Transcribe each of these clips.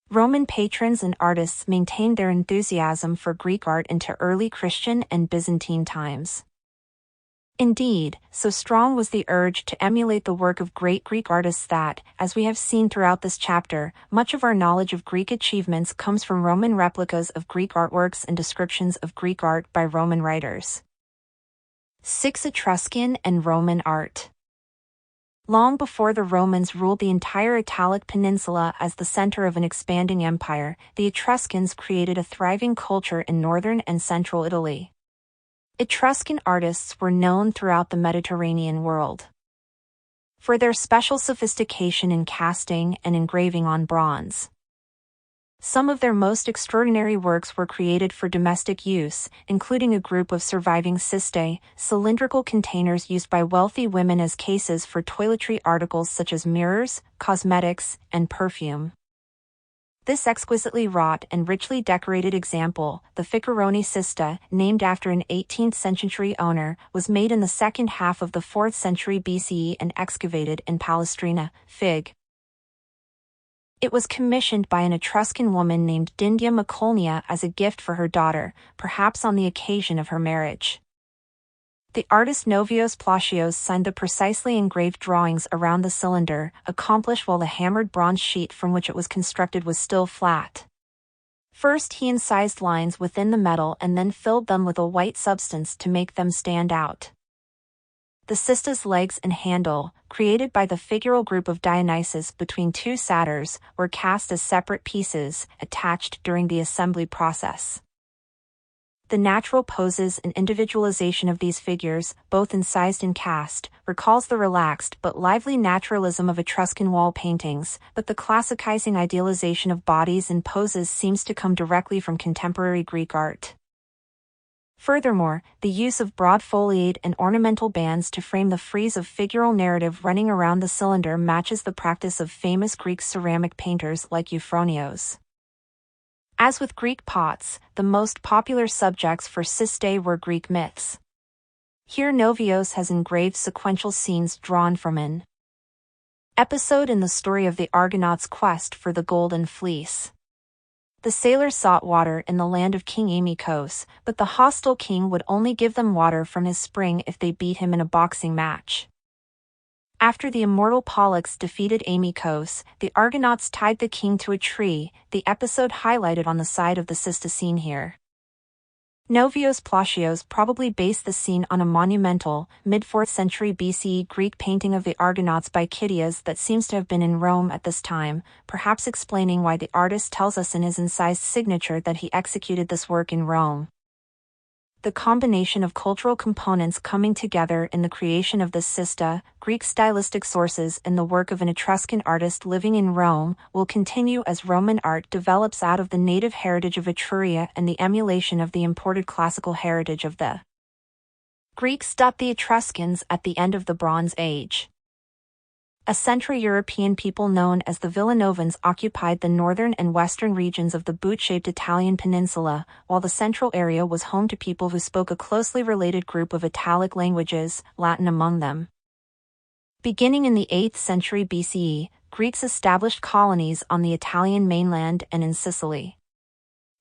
Roman patrons and artists maintained their enthusiasm for Greek art into early Christian and Byzantine times. Indeed, so strong was the urge to emulate the work of great Greek artists that, as we have seen throughout this chapter, much of our knowledge of Greek achievements comes from Roman replicas of Greek artworks and descriptions of Greek art by Roman writers. 6. Etruscan and Roman art. Long before the Romans ruled the entire Italic peninsula as the center of an expanding empire, the Etruscans created a thriving culture in northern and central Italy. Etruscan artists were known throughout the Mediterranean world for their special sophistication in casting and engraving on bronze. Some of their most extraordinary works were created for domestic use, including a group of surviving cistae, cylindrical containers used by wealthy women as cases for toiletry articles such as mirrors, cosmetics, and perfume. This exquisitely wrought and richly decorated example, the Ficcaroni cista, named after an 18th-century owner, was made in the second half of the 4th century BCE and excavated in Palestrina, Fig. It was commissioned by an Etruscan woman named Dindia Macolnia as a gift for her daughter, perhaps on the occasion of her marriage. The artist Novios Placios signed the precisely engraved drawings around the cylinder, accomplished while the hammered bronze sheet from which it was constructed was still flat. First he incised lines within the metal and then filled them with a white substance to make them stand out. The cista's legs and handle, created by the figural group of Dionysus between two satyrs, were cast as separate pieces, attached during the assembly process. The natural poses and individualization of these figures, both incised and cast, recalls the relaxed but lively naturalism of Etruscan wall paintings, but the classicizing idealization of bodies and poses seems to come directly from contemporary Greek art. Furthermore, the use of broad foliate and ornamental bands to frame the frieze of figural narrative running around the cylinder matches the practice of famous Greek ceramic painters like Euphronios. As with Greek pots, the most popular subjects for cistae were Greek myths. Here Novios has engraved sequential scenes drawn from an episode in the story of the Argonauts' quest for the Golden Fleece. The sailors sought water in the land of King Amycos, but the hostile king would only give them water from his spring if they beat him in a boxing match. After the immortal Pollux defeated Amycos, the Argonauts tied the king to a tree, the episode highlighted on the side of the cista seen here. Novios Placios probably based the scene on a monumental, mid-4th century BCE Greek painting of the Argonauts by Kydias that seems to have been in Rome at this time, perhaps explaining why the artist tells us in his incised signature that he executed this work in Rome. The combination of cultural components coming together in the creation of this cista, Greek stylistic sources and the work of an Etruscan artist living in Rome, will continue as Roman art develops out of the native heritage of Etruria and the emulation of the imported classical heritage of the Greeks. The Etruscans at the end of the Bronze Age. A Central European people known as the Villanovans occupied the northern and western regions of the boot-shaped Italian peninsula, while the central area was home to people who spoke a closely related group of Italic languages, Latin among them. Beginning in the 8th century BCE, Greeks established colonies on the Italian mainland and in Sicily.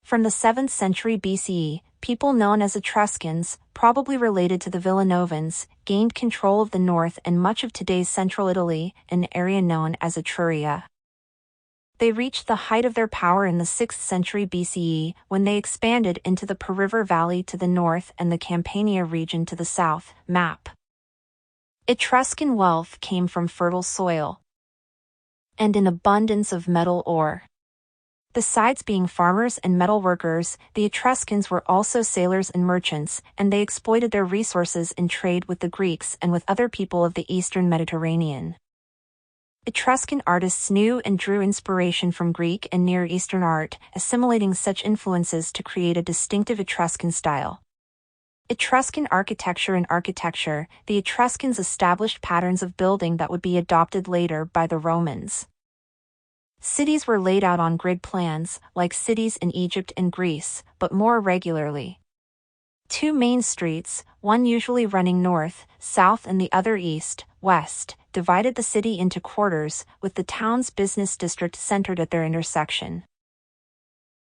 From the 7th century BCE, people known as Etruscans, probably related to the Villanovans, gained control of the north and much of today's central Italy, an area known as Etruria. They reached the height of their power in the 6th century BCE, when they expanded into the Po River Valley to the north and the Campania region to the south. Map. Etruscan wealth came from fertile soil and an abundance of metal ore. Besides being farmers and metal workers, the Etruscans were also sailors and merchants, and they exploited their resources in trade with the Greeks and with other people of the eastern Mediterranean. Etruscan artists knew and drew inspiration from Greek and Near Eastern art, assimilating such influences to create a distinctive Etruscan style. Etruscan architecture. In architecture, the Etruscans established patterns of building that would be adopted later by the Romans. Cities were laid out on grid plans, like cities in Egypt and Greece, but more irregularly. Two main streets, one usually running north, south and the other east, west, divided the city into quarters, with the town's business district centered at their intersection.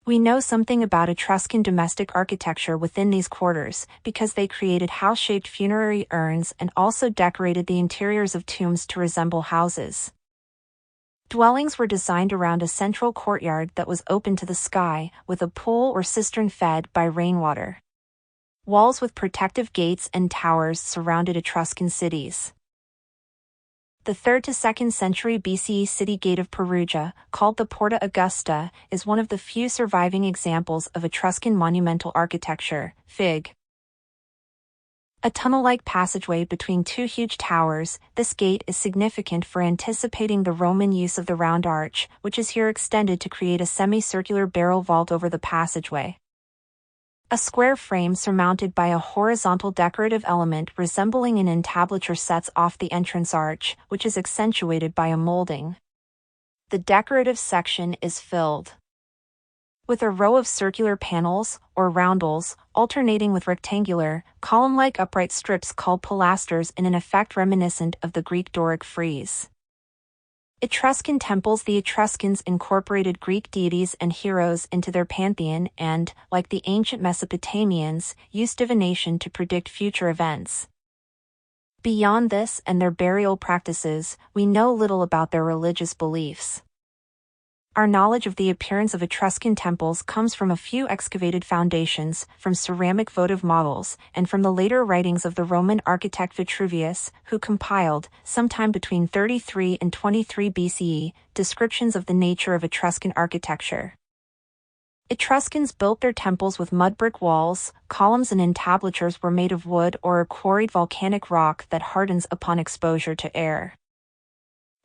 We know something about Etruscan domestic architecture within these quarters because they created house-shaped funerary urns and also decorated the interiors of tombs to resemble houses. Dwellings were designed around a central courtyard that was open to the sky, with a pool or cistern fed by rainwater. Walls with protective gates and towers surrounded Etruscan cities. The 3rd to 2nd century BCE city gate of Perugia, called the Porta Augusta, is one of the few surviving examples of Etruscan monumental architecture. Fig. A tunnel-like passageway between two huge towers, this gate is significant for anticipating the Roman use of the round arch, which is here extended to create a semicircular barrel vault over the passageway. A square frame surmounted by a horizontal decorative element resembling an entablature sets off the entrance arch, which is accentuated by a molding. The decorative section is filled with a row of circular panels, or roundels, alternating with rectangular, column-like upright strips called pilasters in an effect reminiscent of the Greek Doric frieze. Etruscan temples. The Etruscans incorporated Greek deities and heroes into their pantheon and, like the ancient Mesopotamians, used divination to predict future events. Beyond this and their burial practices, we know little about their religious beliefs. Our knowledge of the appearance of Etruscan temples comes from a few excavated foundations, from ceramic votive models, and from the later writings of the Roman architect Vitruvius, who compiled, sometime between 33 and 23 BCE, descriptions of the nature of Etruscan architecture. Etruscans built their temples with mud brick walls, columns and entablatures were made of wood or a quarried volcanic rock that hardens upon exposure to air.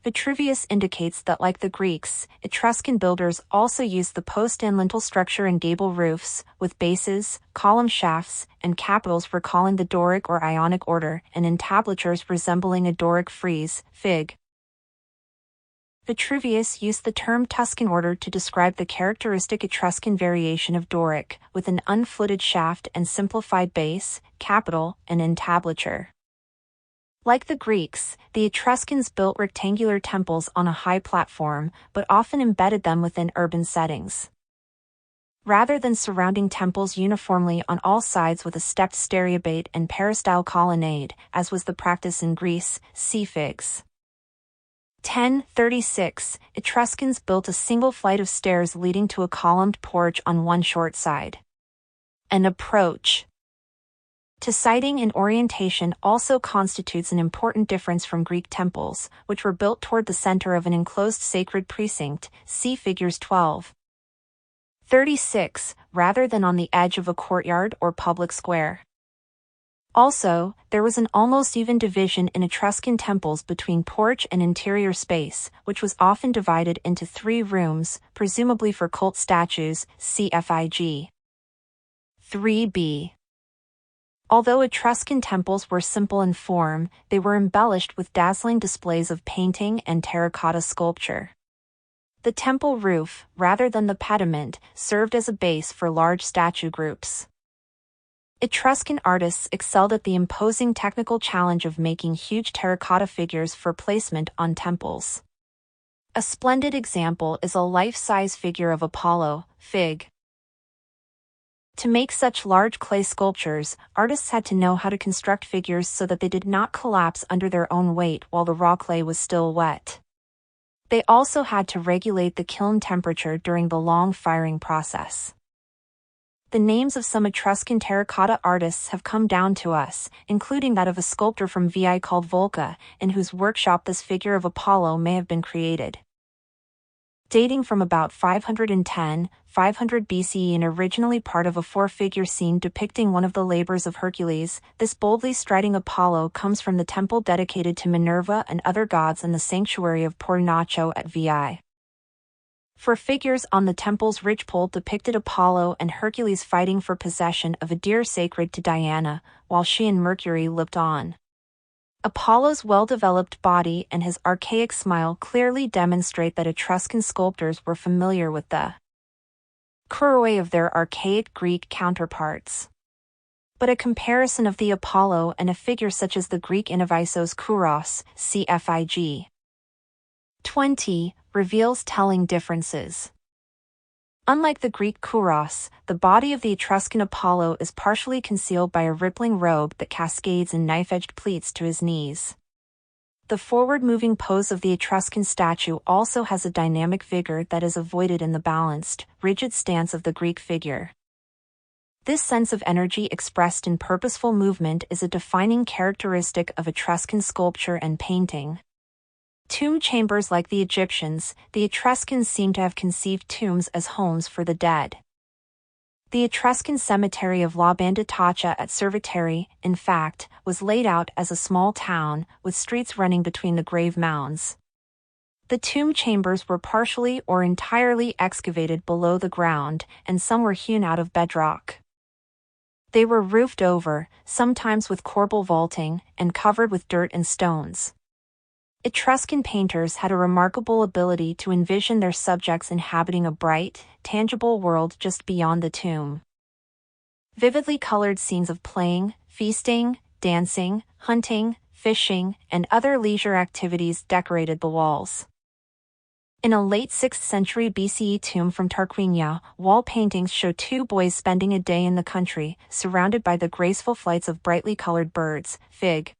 Vitruvius indicates that, like the Greeks, Etruscan builders also used the post and lintel structure and gable roofs, with bases, column shafts, and capitals recalling the Doric or Ionic order, and entablatures resembling a Doric frieze. Fig. Vitruvius used the term Tuscan order to describe the characteristic Etruscan variation of Doric, with an unfluted shaft and simplified base, capital, and entablature. Like the Greeks, the Etruscans built rectangular temples on a high platform, but often embedded them within urban settings. Rather than surrounding temples uniformly on all sides with a stepped stereobate and peristyle colonnade, as was the practice in Greece, see Figs. 1036, Etruscans built a single flight of stairs leading to a columned porch on one short side. An approach to siting and orientation also constitutes an important difference from Greek temples, which were built toward the center of an enclosed sacred precinct, see figures 12. 36, rather than on the edge of a courtyard or public square. Also, there was an almost even division in Etruscan temples between porch and interior space, which was often divided into 3 rooms, presumably for cult statues, cfig. 3b. Although Etruscan temples were simple in form, they were embellished with dazzling displays of painting and terracotta sculpture. The temple roof, rather than the pediment, served as a base for large statue groups. Etruscan artists excelled at the imposing technical challenge of making huge terracotta figures for placement on temples. A splendid example is a life-size figure of Apollo, Fig. To make such large clay sculptures, artists had to know how to construct figures so that they did not collapse under their own weight while the raw clay was still wet. They also had to regulate the kiln temperature during the long firing process. The names of some Etruscan terracotta artists have come down to us, including that of a sculptor from Veii called Volca, in whose workshop this figure of Apollo may have been created. Dating from about 510, 500 BCE and originally part of a 4-figure scene depicting one of the labors of Hercules, this boldly striding Apollo comes from the temple dedicated to Minerva and other gods in the sanctuary of Pornacho at Veii. 4 figures on the temple's ridgepole depicted Apollo and Hercules fighting for possession of a deer sacred to Diana, while she and Mercury looked on. Apollo's well-developed body and his archaic smile clearly demonstrate that Etruscan sculptors were familiar with the kuroe of their archaic Greek counterparts. But a comparison of the Apollo and a figure such as the Greek Inovisos Kouros, cfig. 20, reveals telling differences. Unlike the Greek kouros, the body of the Etruscan Apollo is partially concealed by a rippling robe that cascades in knife-edged pleats to his knees. The forward-moving pose of the Etruscan statue also has a dynamic vigor that is avoided in the balanced, rigid stance of the Greek figure. This sense of energy expressed in purposeful movement is a defining characteristic of Etruscan sculpture and painting. Tomb chambers like the Egyptians, the Etruscans seem to have conceived tombs as homes for the dead. The Etruscan cemetery of La Banditaccia at Cerveteri, in fact, was laid out as a small town, with streets running between the grave mounds. The tomb chambers were partially or entirely excavated below the ground, and some were hewn out of bedrock. They were roofed over, sometimes with corbel vaulting, and covered with dirt and stones. Etruscan painters had a remarkable ability to envision their subjects inhabiting a bright, tangible world just beyond the tomb. Vividly colored scenes of playing, feasting, dancing, hunting, fishing, and other leisure activities decorated the walls. In a late 6th century BCE tomb from Tarquinia, wall paintings show two boys spending a day in the country, surrounded by the graceful flights of brightly colored birds, fig.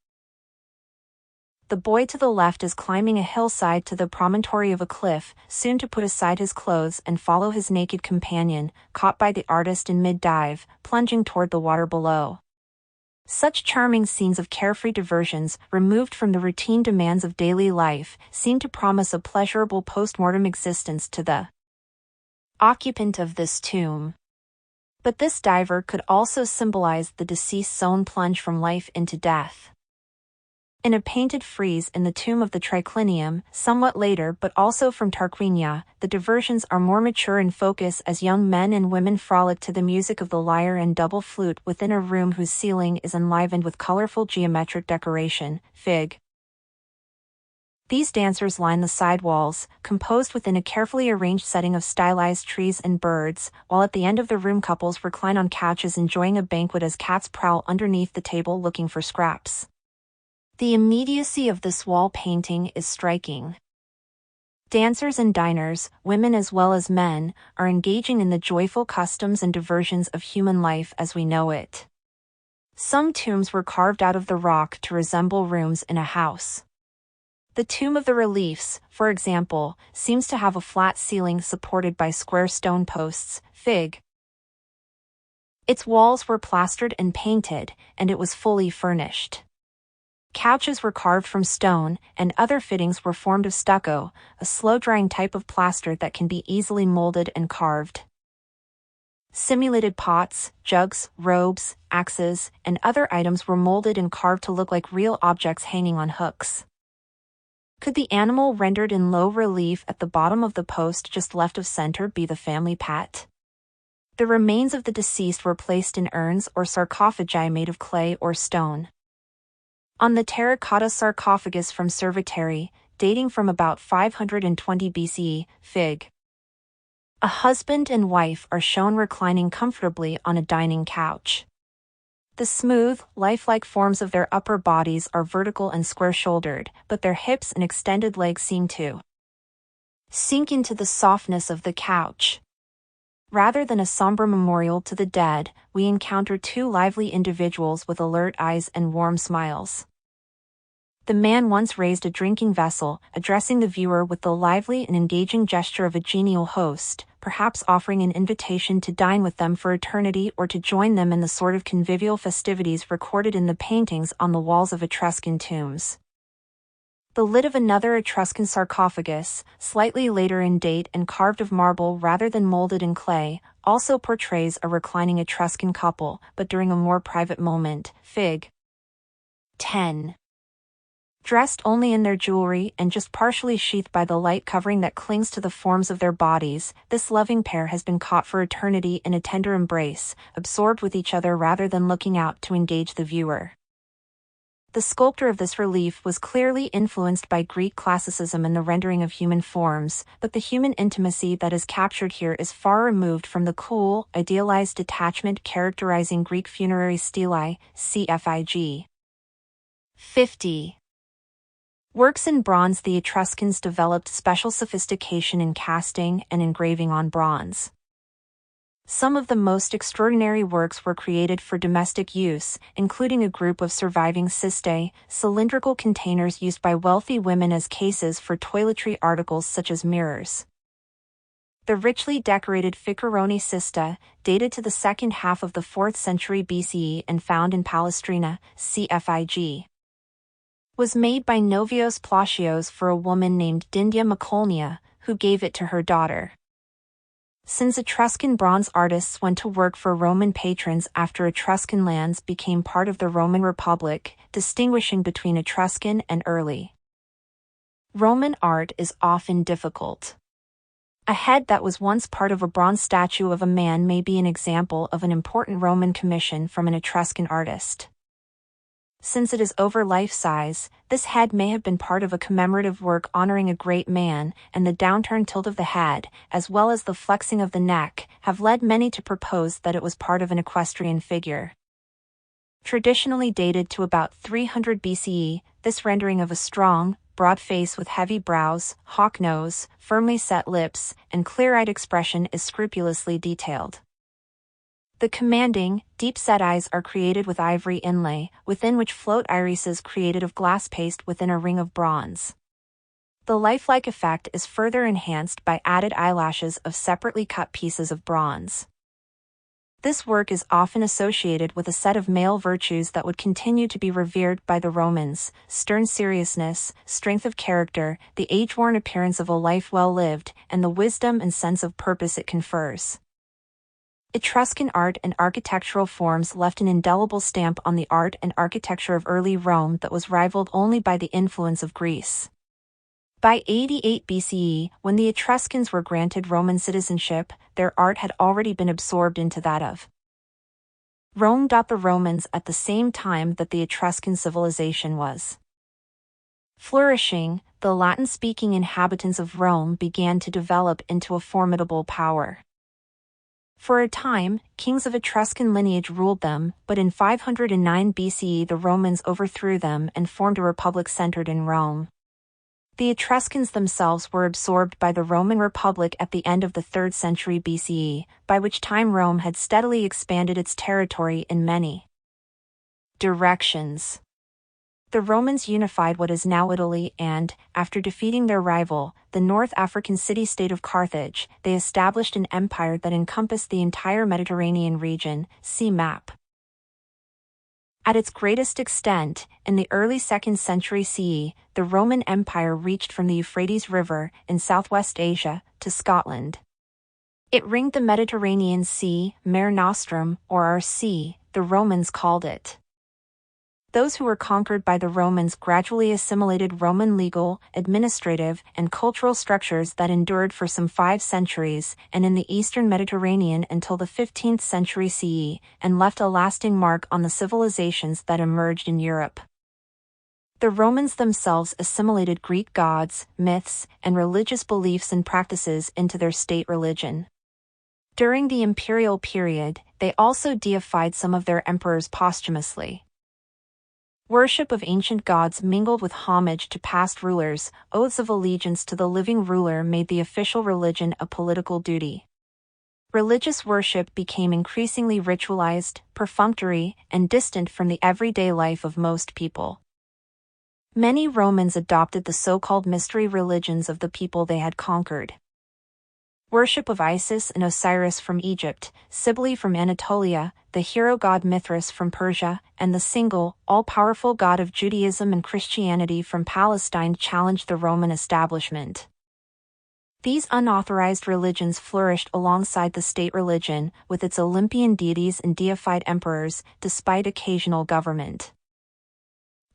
The boy to the left is climbing a hillside to the promontory of a cliff, soon to put aside his clothes and follow his naked companion, caught by the artist in mid-dive, plunging toward the water below. Such charming scenes of carefree diversions, removed from the routine demands of daily life, seem to promise a pleasurable post-mortem existence to the occupant of this tomb. But this diver could also symbolize the deceased's own plunge from life into death. In a painted frieze in the tomb of the Triclinium, somewhat later but also from Tarquinia, the diversions are more mature in focus as young men and women frolic to the music of the lyre and double flute within a room whose ceiling is enlivened with colorful geometric decoration, fig. These dancers line the side walls, composed within a carefully arranged setting of stylized trees and birds, while at the end of the room couples recline on couches enjoying a banquet as cats prowl underneath the table looking for scraps. The immediacy of this wall painting is striking. Dancers and diners, women as well as men, are engaging in the joyful customs and diversions of human life as we know it. Some tombs were carved out of the rock to resemble rooms in a house. The tomb of the reliefs, for example, seems to have a flat ceiling supported by square stone posts, fig. Its walls were plastered and painted, and it was fully furnished. Couches were carved from stone, and other fittings were formed of stucco, a slow-drying type of plaster that can be easily molded and carved. Simulated pots, jugs, robes, axes, and other items were molded and carved to look like real objects hanging on hooks. Could the animal rendered in low relief at the bottom of the post just left of center be the family pet? The remains of the deceased were placed in urns or sarcophagi made of clay or stone. On the terracotta sarcophagus from Cerveteri, dating from about 520 BCE, fig. A husband and wife are shown reclining comfortably on a dining couch. The smooth, lifelike forms of their upper bodies are vertical and square-shouldered, but their hips and extended legs seem to sink into the softness of the couch. Rather than a somber memorial to the dead, we encounter two lively individuals with alert eyes and warm smiles. The man once raised a drinking vessel, addressing the viewer with the lively and engaging gesture of a genial host, perhaps offering an invitation to dine with them for eternity or to join them in the sort of convivial festivities recorded in the paintings on the walls of Etruscan tombs. The lid of another Etruscan sarcophagus, slightly later in date and carved of marble rather than molded in clay, also portrays a reclining Etruscan couple, but during a more private moment, fig. 10. Dressed only in their jewelry and just partially sheathed by the light covering that clings to the forms of their bodies, this loving pair has been caught for eternity in a tender embrace, absorbed with each other rather than looking out to engage the viewer. The sculptor of this relief was clearly influenced by Greek classicism in the rendering of human forms, but the human intimacy that is captured here is far removed from the cool, idealized detachment characterizing Greek funerary stelae, cfig. 50. Works in bronze. The Etruscans developed special sophistication in casting and engraving on bronze. Some of the most extraordinary works were created for domestic use, including a group of surviving cistae, cylindrical containers used by wealthy women as cases for toiletry articles such as mirrors. The richly decorated Ficcaroni cista, dated to the second half of the 4th century BCE and found in Palestrina, CFIG, was made by Novios Placios for a woman named Dindia Macolnia, who gave it to her daughter. Since Etruscan bronze artists went to work for Roman patrons after Etruscan lands became part of the Roman Republic, distinguishing between Etruscan and early Roman art is often difficult. A head that was once part of a bronze statue of a man may be an example of an important Roman commission from an Etruscan artist. Since it is over life size, this head may have been part of a commemorative work honoring a great man, and the downturned tilt of the head, as well as the flexing of the neck, have led many to propose that it was part of an equestrian figure. Traditionally dated to about 300 BCE, this rendering of a strong, broad face with heavy brows, hawk nose, firmly set lips, and clear-eyed expression is scrupulously detailed. The commanding, deep-set eyes are created with ivory inlay, within which float irises created of glass paste within a ring of bronze. The lifelike effect is further enhanced by added eyelashes of separately cut pieces of bronze. This work is often associated with a set of male virtues that would continue to be revered by the Romans: stern seriousness, strength of character, the age-worn appearance of a life well lived, and the wisdom and sense of purpose it confers. Etruscan art and architectural forms left an indelible stamp on the art and architecture of early Rome that was rivaled only by the influence of Greece. By 88 BCE, when the Etruscans were granted Roman citizenship, their art had already been absorbed into that of Rome. The Romans at the same time that the Etruscan civilization was flourishing, the Latin-speaking inhabitants of Rome began to develop into a formidable power. For a time, kings of Etruscan lineage ruled them, but in 509 BCE the Romans overthrew them and formed a republic centered in Rome. The Etruscans themselves were absorbed by the Roman Republic at the end of the 3rd century BCE, by which time Rome had steadily expanded its territory in many directions. The Romans unified what is now Italy and, after defeating their rival, the North African city-state of Carthage, they established an empire that encompassed the entire Mediterranean region. See map. At its greatest extent, in the early 2nd century CE, the Roman Empire reached from the Euphrates River, in southwest Asia, to Scotland. It ringed the Mediterranean Sea, Mare Nostrum, or our sea, the Romans called it. Those who were conquered by the Romans gradually assimilated Roman legal, administrative, and cultural structures that endured for some 5 centuries, and in the eastern Mediterranean until the 15th century CE, and left a lasting mark on the civilizations that emerged in Europe. The Romans themselves assimilated Greek gods, myths, and religious beliefs and practices into their state religion. During the imperial period, they also deified some of their emperors posthumously. Worship of ancient gods mingled with homage to past rulers, oaths of allegiance to the living ruler made the official religion a political duty. Religious worship became increasingly ritualized, perfunctory, and distant from the everyday life of most people. Many Romans adopted the so-called mystery religions of the people they had conquered. Worship of Isis and Osiris from Egypt, Cybele from Anatolia, the hero god Mithras from Persia, and the single, all-powerful god of Judaism and Christianity from Palestine challenged the Roman establishment. These unauthorized religions flourished alongside the state religion, with its Olympian deities and deified emperors, despite occasional government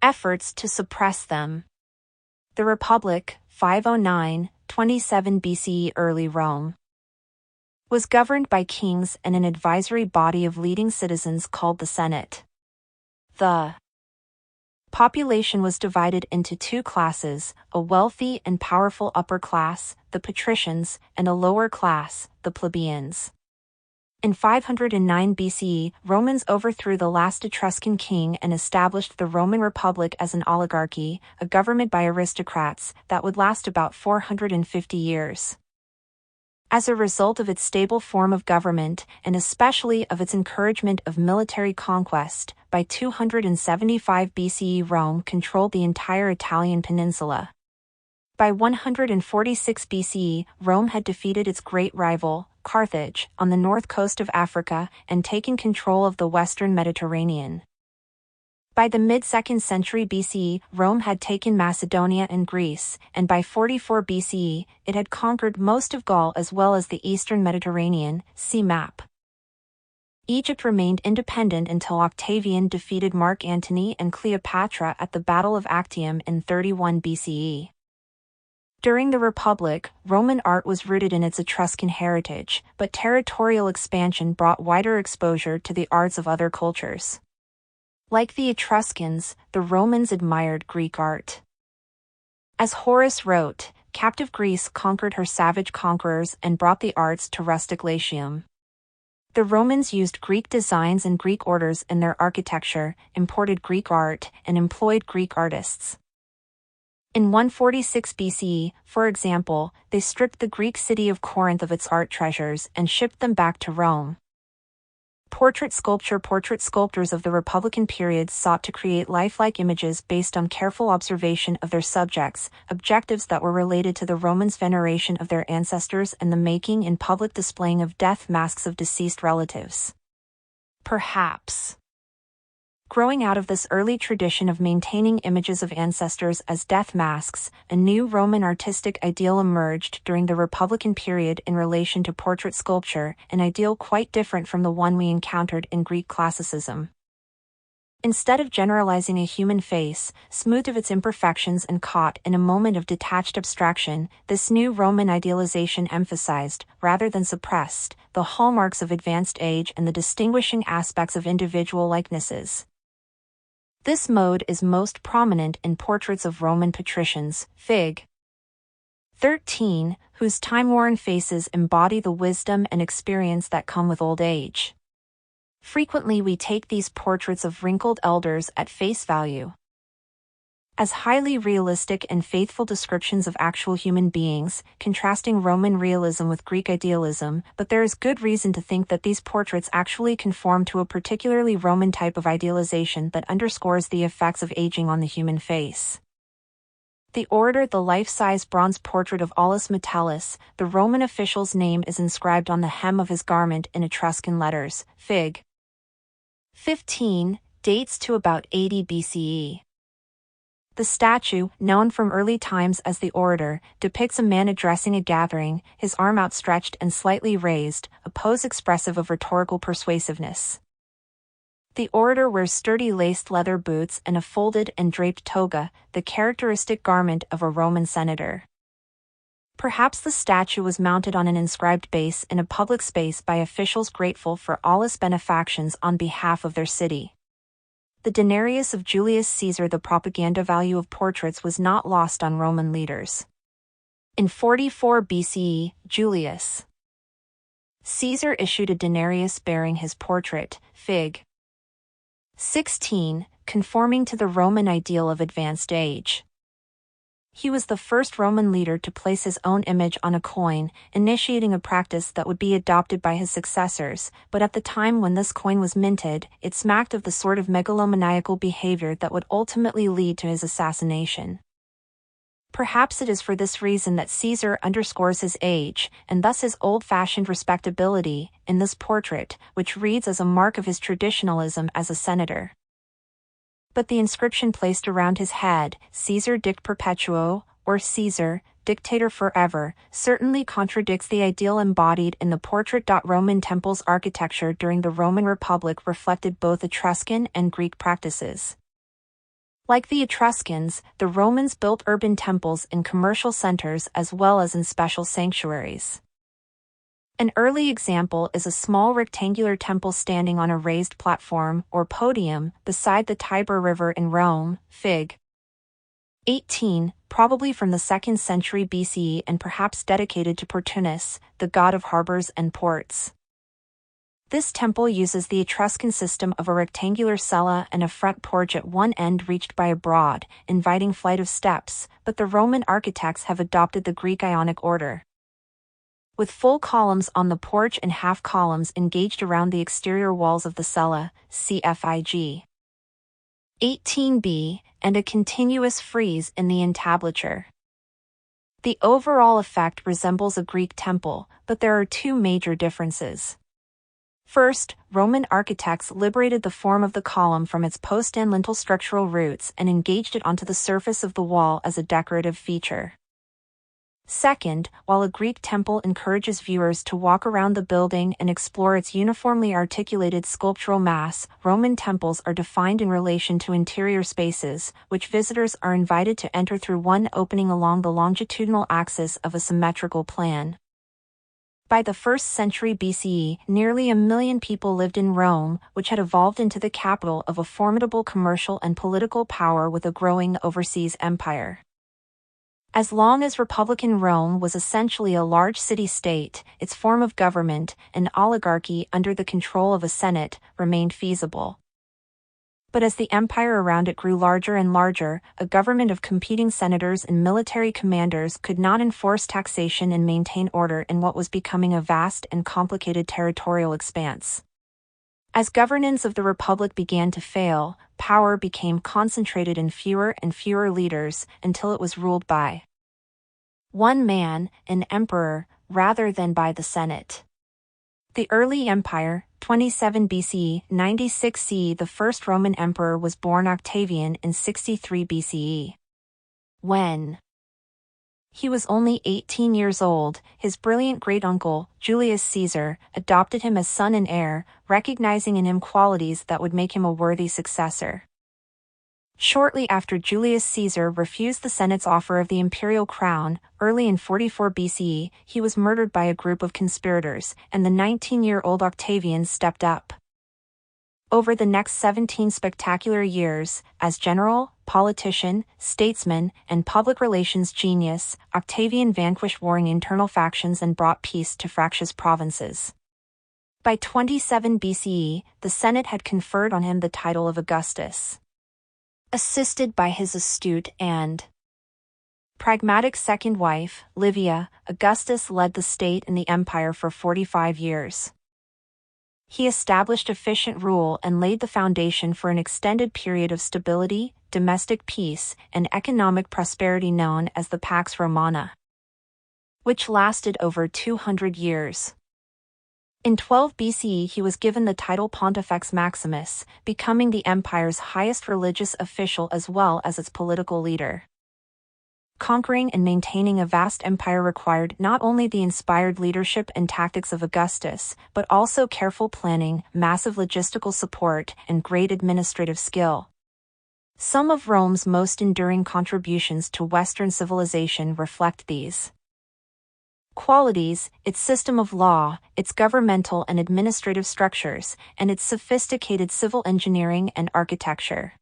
efforts to suppress them. The Republic, 509-27 BCE. Early Rome was governed by kings and an advisory body of leading citizens called the Senate. The population was divided into 2 classes, a wealthy and powerful upper class, the patricians, and a lower class, the plebeians. In 509 BCE, Romans overthrew the last Etruscan king and established the Roman Republic as an oligarchy, a government by aristocrats, that would last about 450 years. As a result of its stable form of government, and especially of its encouragement of military conquest, by 275 BCE Rome controlled the entire Italian peninsula. By 146 BCE, Rome had defeated its great rival, Carthage, on the north coast of Africa and taken control of the western Mediterranean. By the mid-2nd century BCE, Rome had taken Macedonia and Greece, and by 44 BCE, it had conquered most of Gaul as well as the eastern Mediterranean. See map. Egypt remained independent until Octavian defeated Mark Antony and Cleopatra at the Battle of Actium in 31 BCE. During the Republic, Roman art was rooted in its Etruscan heritage, but territorial expansion brought wider exposure to the arts of other cultures. Like the Etruscans, the Romans admired Greek art. As Horace wrote, captive Greece conquered her savage conquerors and brought the arts to rustic Latium. The Romans used Greek designs and Greek orders in their architecture, imported Greek art, and employed Greek artists. In 146 BCE, for example, they stripped the Greek city of Corinth of its art treasures and shipped them back to Rome. Portrait sculptors of the Republican period sought to create lifelike images based on careful observation of their subjects, objectives that were related to the Romans' veneration of their ancestors and the making and public displaying of death masks of deceased relatives. Perhaps growing out of this early tradition of maintaining images of ancestors as death masks, a new Roman artistic ideal emerged during the Republican period in relation to portrait sculpture, an ideal quite different from the one we encountered in Greek classicism. Instead of generalizing a human face, smoothed of its imperfections and caught in a moment of detached abstraction, this new Roman idealization emphasized, rather than suppressed, the hallmarks of advanced age and the distinguishing aspects of individual likenesses. This mode is most prominent in portraits of Roman patricians, Fig. 13, whose time-worn faces embody the wisdom and experience that come with old age. Frequently we take these portraits of wrinkled elders at face value as highly realistic and faithful descriptions of actual human beings, contrasting Roman realism with Greek idealism, but there is good reason to think that these portraits actually conform to a particularly Roman type of idealization that underscores the effects of aging on the human face. The life-size bronze portrait of Aulus Metellus, the Roman official's name is inscribed on the hem of his garment in Etruscan letters. Fig. 15, dates to about 80 BCE. The statue, known from early times as the orator, depicts a man addressing a gathering, his arm outstretched and slightly raised, a pose expressive of rhetorical persuasiveness. The orator wears sturdy laced leather boots and a folded and draped toga, the characteristic garment of a Roman senator. Perhaps the statue was mounted on an inscribed base in a public space by officials grateful for Aulus' benefactions on behalf of their city. The denarius of Julius Caesar. The propaganda value of portraits was not lost on Roman leaders. In 44 BCE, Julius Caesar issued a denarius bearing his portrait, Fig. 16, conforming to the Roman ideal of advanced age. He was the first Roman leader to place his own image on a coin, initiating a practice that would be adopted by his successors, but at the time when this coin was minted, it smacked of the sort of megalomaniacal behavior that would ultimately lead to his assassination. Perhaps it is for this reason that Caesar underscores his age, and thus his old-fashioned respectability, in this portrait, which reads as a mark of his traditionalism as a senator. But the inscription placed around his head, Caesar dict perpetuo, or Caesar, dictator forever, certainly contradicts the ideal embodied in the portrait. Roman temples architecture during the Roman Republic reflected both Etruscan and Greek practices. Like the Etruscans, the Romans built urban temples in commercial centers as well as in special sanctuaries. An early example is a small rectangular temple standing on a raised platform or podium beside the Tiber River in Rome, Fig. 18, probably from the 2nd century BCE and perhaps dedicated to Portunus, the god of harbors and ports. This temple uses the Etruscan system of a rectangular cella and a front porch at one end reached by a broad, inviting flight of steps, but the Roman architects have adopted the Greek Ionic order. with full columns on the porch and half columns engaged around the exterior walls of the cella, cfig. 18b, and a continuous frieze in the entablature. The overall effect resembles a Greek temple, but there are two major differences. First, Roman architects liberated the form of the column from its post and lintel structural roots and engaged it onto the surface of the wall as a decorative feature. Second, while a Greek temple encourages viewers to walk around the building and explore its uniformly articulated sculptural mass, Roman temples are defined in relation to interior spaces, which visitors are invited to enter through one opening along the longitudinal axis of a symmetrical plan. By the 1st century BCE, nearly 1 million people lived in Rome, which had evolved into the capital of a formidable commercial and political power with a growing overseas empire. As long as Republican Rome was essentially a large city-state, its form of government, an oligarchy under the control of a senate, remained feasible. But as the empire around it grew larger and larger, a government of competing senators and military commanders could not enforce taxation and maintain order in what was becoming a vast and complicated territorial expanse. As governance of the republic began to fail, power became concentrated in fewer and fewer leaders until it was ruled by one man, an emperor, rather than by the Senate. The early empire, 27 BCE, 96 CE. The first Roman emperor was born Octavian in 63 BCE. When he was only 18 years old, his brilliant great-uncle, Julius Caesar, adopted him as son and heir, recognizing in him qualities that would make him a worthy successor. Shortly after Julius Caesar refused the Senate's offer of the imperial crown, early in 44 BCE, he was murdered by a group of conspirators, and the 19-year-old Octavian stepped up. Over the next 17 spectacular years, as general, politician, statesman, and public relations genius, Octavian vanquished warring internal factions and brought peace to fractious provinces. By 27 BCE, the Senate had conferred on him the title of Augustus. Assisted by his astute and pragmatic second wife, Livia, Augustus led the state and the empire for 45 years. He established efficient rule and laid the foundation for an extended period of stability, domestic peace, and economic prosperity known as the Pax Romana, which lasted over 200 years. In 12 BCE he was given the title Pontifex Maximus, becoming the empire's highest religious official as well as its political leader. Conquering and maintaining a vast empire required not only the inspired leadership and tactics of Augustus, but also careful planning, massive logistical support, and great administrative skill. Some of Rome's most enduring contributions to Western civilization reflect these qualities: its system of law, its governmental and administrative structures, and its sophisticated civil engineering and architecture.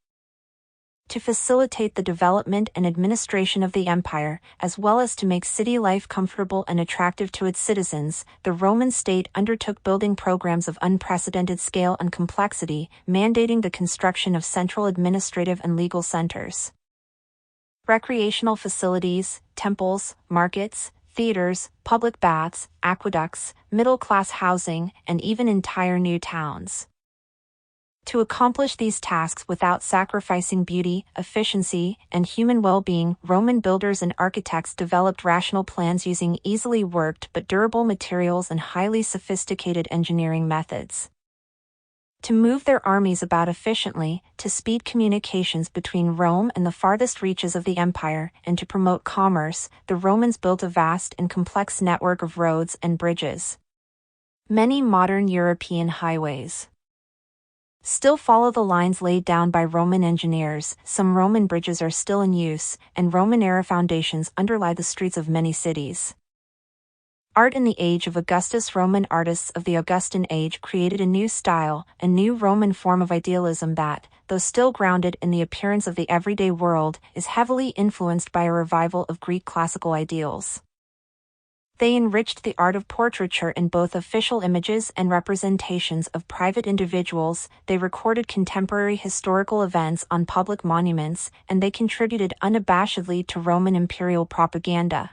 To facilitate the development and administration of the empire, as well as to make city life comfortable and attractive to its citizens, the Roman state undertook building programs of unprecedented scale and complexity, mandating the construction of central administrative and legal centers, recreational facilities, temples, markets, theaters, public baths, aqueducts, middle-class housing, and even entire new towns. To accomplish these tasks without sacrificing beauty, efficiency, and human well-being, Roman builders and architects developed rational plans using easily worked but durable materials and highly sophisticated engineering methods. To move their armies about efficiently, to speed communications between Rome and the farthest reaches of the empire, and to promote commerce, the Romans built a vast and complex network of roads and bridges. Many modern European highways still follow the lines laid down by Roman engineers. Some Roman bridges are still in use, and Roman-era foundations underlie the streets of many cities. Art in the age of Augustus. Roman artists of the Augustan age created a new style, a new Roman form of idealism that, though still grounded in the appearance of the everyday world, is heavily influenced by a revival of Greek classical ideals. They enriched the art of portraiture in both official images and representations of private individuals, they recorded contemporary historical events on public monuments, and they contributed unabashedly to Roman imperial propaganda.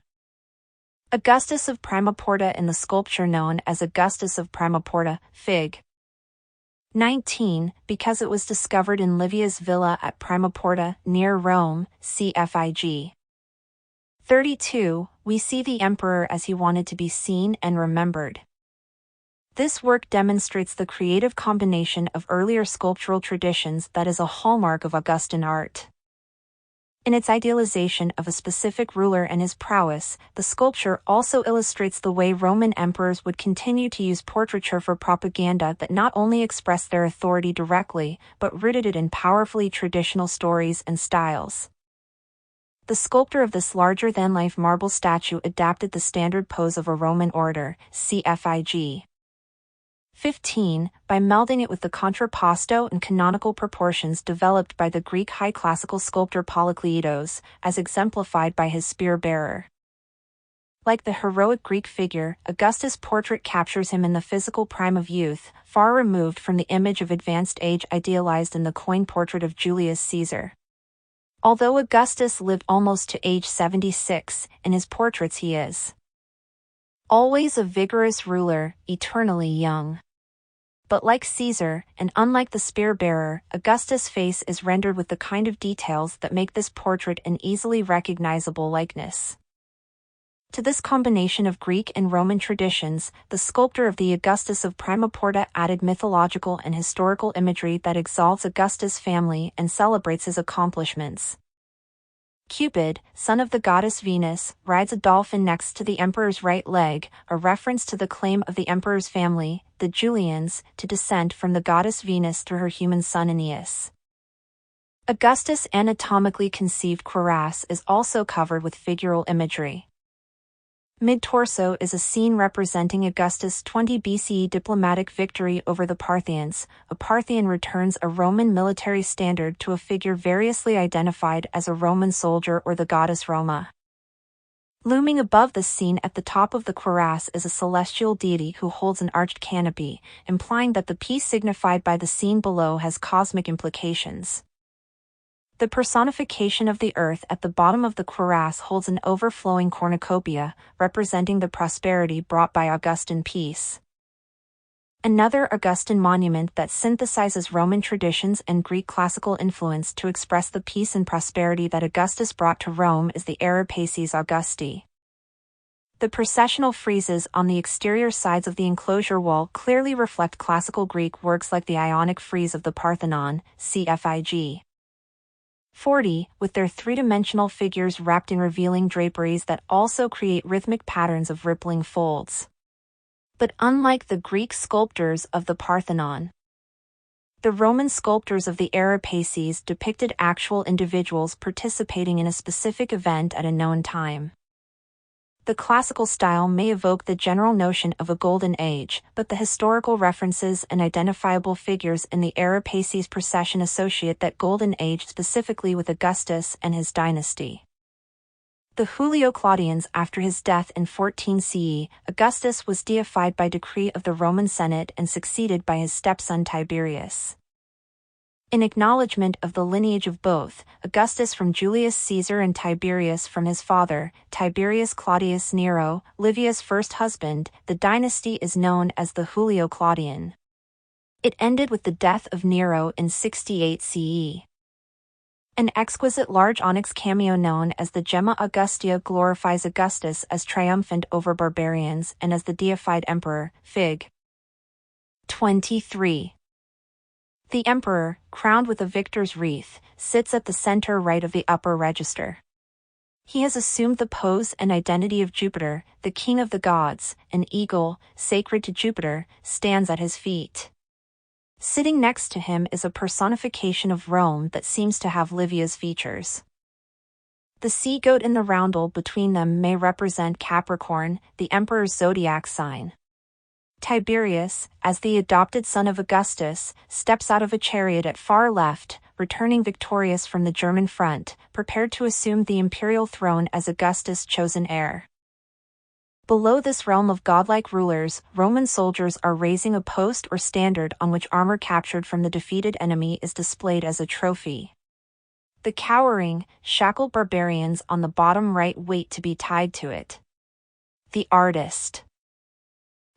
Augustus of Primaporta in the sculpture known as Augustus of Primaporta, Fig. 19, because it was discovered in Livia's villa at Primaporta, near Rome, cfig. 32, we see the emperor as he wanted to be seen and remembered. This work demonstrates the creative combination of earlier sculptural traditions that is a hallmark of Augustan art. In its idealization of a specific ruler and his prowess, the sculpture also illustrates the way Roman emperors would continue to use portraiture for propaganda that not only expressed their authority directly, but rooted it in powerfully traditional stories and styles. The sculptor of this larger-than-life marble statue adapted the standard pose of a Roman orator, cfig. 15, by melding it with the contrapposto and canonical proportions developed by the Greek high classical sculptor Polykleitos, as exemplified by his spear-bearer. Like the heroic Greek figure, Augustus' portrait captures him in the physical prime of youth, far removed from the image of advanced age idealized in the coin portrait of Julius Caesar. Although Augustus lived almost to age 76, in his portraits he is always a vigorous ruler, eternally young. But like Caesar, and unlike the spear-bearer, Augustus' face is rendered with the kind of details that make this portrait an easily recognizable likeness. To this combination of Greek and Roman traditions, the sculptor of the Augustus of Primaporta added mythological and historical imagery that exalts Augustus' family and celebrates his accomplishments. Cupid, son of the goddess Venus, rides a dolphin next to the emperor's right leg, a reference to the claim of the emperor's family, the Julians, to descend from the goddess Venus through her human son Aeneas. Augustus' anatomically conceived cuirass is also covered with figural imagery. Mid-torso is a scene representing Augustus' 20 BCE diplomatic victory over the Parthians. A Parthian returns a Roman military standard to a figure variously identified as a Roman soldier or the goddess Roma. Looming above the scene at the top of the cuirass is a celestial deity who holds an arched canopy, implying that the piece signified by the scene below has cosmic implications. The personification of the earth at the bottom of the cuirass holds an overflowing cornucopia, representing the prosperity brought by Augustan peace. Another Augustan monument that synthesizes Roman traditions and Greek classical influence to express the peace and prosperity that Augustus brought to Rome is the Arapaces Augusti. The processional friezes on the exterior sides of the enclosure wall clearly reflect classical Greek works like the Ionic frieze of the Parthenon, cfig. 40, with their three-dimensional figures wrapped in revealing draperies that also create rhythmic patterns of rippling folds. But unlike the Greek sculptors of the Parthenon, the Roman sculptors of the Arapaces depicted actual individuals participating in a specific event at a known time. The classical style may evoke the general notion of a golden age, but the historical references and identifiable figures in the Arapaces procession associate that golden age specifically with Augustus and his dynasty. The Julio-Claudians. After his death in 14 CE, Augustus was deified by decree of the Roman Senate and succeeded by his stepson Tiberius. In acknowledgement of the lineage of both, Augustus from Julius Caesar and Tiberius from his father, Tiberius Claudius Nero, Livia's first husband, the dynasty is known as the Julio-Claudian. It ended with the death of Nero in 68 CE. An exquisite large onyx cameo known as the Gemma Augustea glorifies Augustus as triumphant over barbarians and as the deified emperor, Fig. 23. The emperor, crowned with a victor's wreath, sits at the center right of the upper register. He has assumed the pose and identity of Jupiter, the king of the gods. An eagle, sacred to Jupiter, stands at his feet. Sitting next to him is a personification of Rome that seems to have Livia's features. The sea goat in the roundel between them may represent Capricorn, the emperor's zodiac sign. Tiberius, as the adopted son of Augustus, steps out of a chariot at far left, returning victorious from the German front, prepared to assume the imperial throne as Augustus' chosen heir. Below this realm of godlike rulers, Roman soldiers are raising a post or standard on which armor captured from the defeated enemy is displayed as a trophy. The cowering, shackled barbarians on the bottom right wait to be tied to it. The artist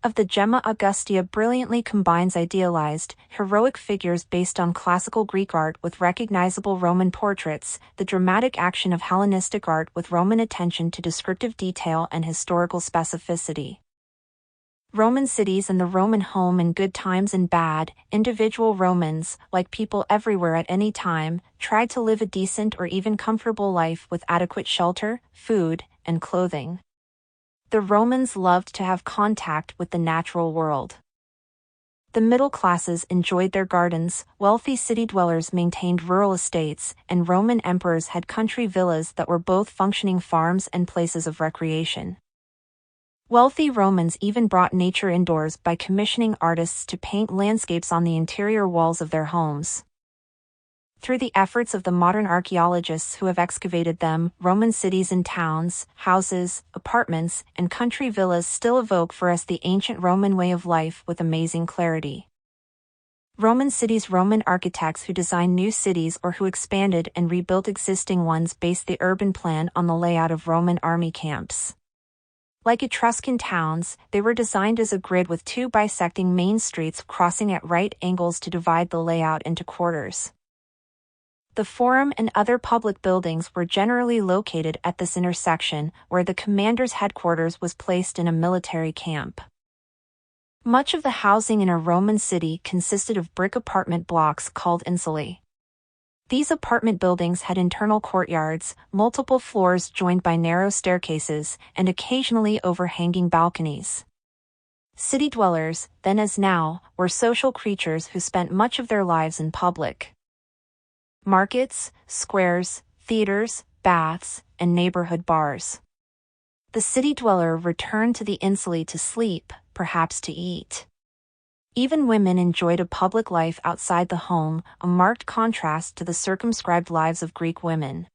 of the Gemma Augustea brilliantly combines idealized, heroic figures based on classical Greek art with recognizable Roman portraits, the dramatic action of Hellenistic art with Roman attention to descriptive detail and historical specificity. Roman cities and the Roman home in good times and bad, individual Romans, like people everywhere at any time, tried to live a decent or even comfortable life with adequate shelter, food, and clothing. The Romans loved to have contact with the natural world. The middle classes enjoyed their gardens, wealthy city dwellers maintained rural estates, and Roman emperors had country villas that were both functioning farms and places of recreation. Wealthy Romans even brought nature indoors by commissioning artists to paint landscapes on the interior walls of their homes. Through the efforts of the modern archaeologists who have excavated them, Roman cities and towns, houses, apartments, and country villas still evoke for us the ancient Roman way of life with amazing clarity. Roman cities. Roman architects who designed new cities or who expanded and rebuilt existing ones based the urban plan on the layout of Roman army camps. Like Etruscan towns, they were designed as a grid with two bisecting main streets crossing at right angles to divide the layout into quarters. The Forum and other public buildings were generally located at this intersection, where the commander's headquarters was placed in a military camp. Much of the housing in a Roman city consisted of brick apartment blocks called insulae. These apartment buildings had internal courtyards, multiple floors joined by narrow staircases, and occasionally overhanging balconies. City dwellers, then as now, were social creatures who spent much of their lives in public. Markets, squares, theaters, baths, and neighborhood bars. The city dweller returned to the insulae to sleep, perhaps to eat. Even women enjoyed a public life outside the home, a marked contrast to the circumscribed lives of Greek women.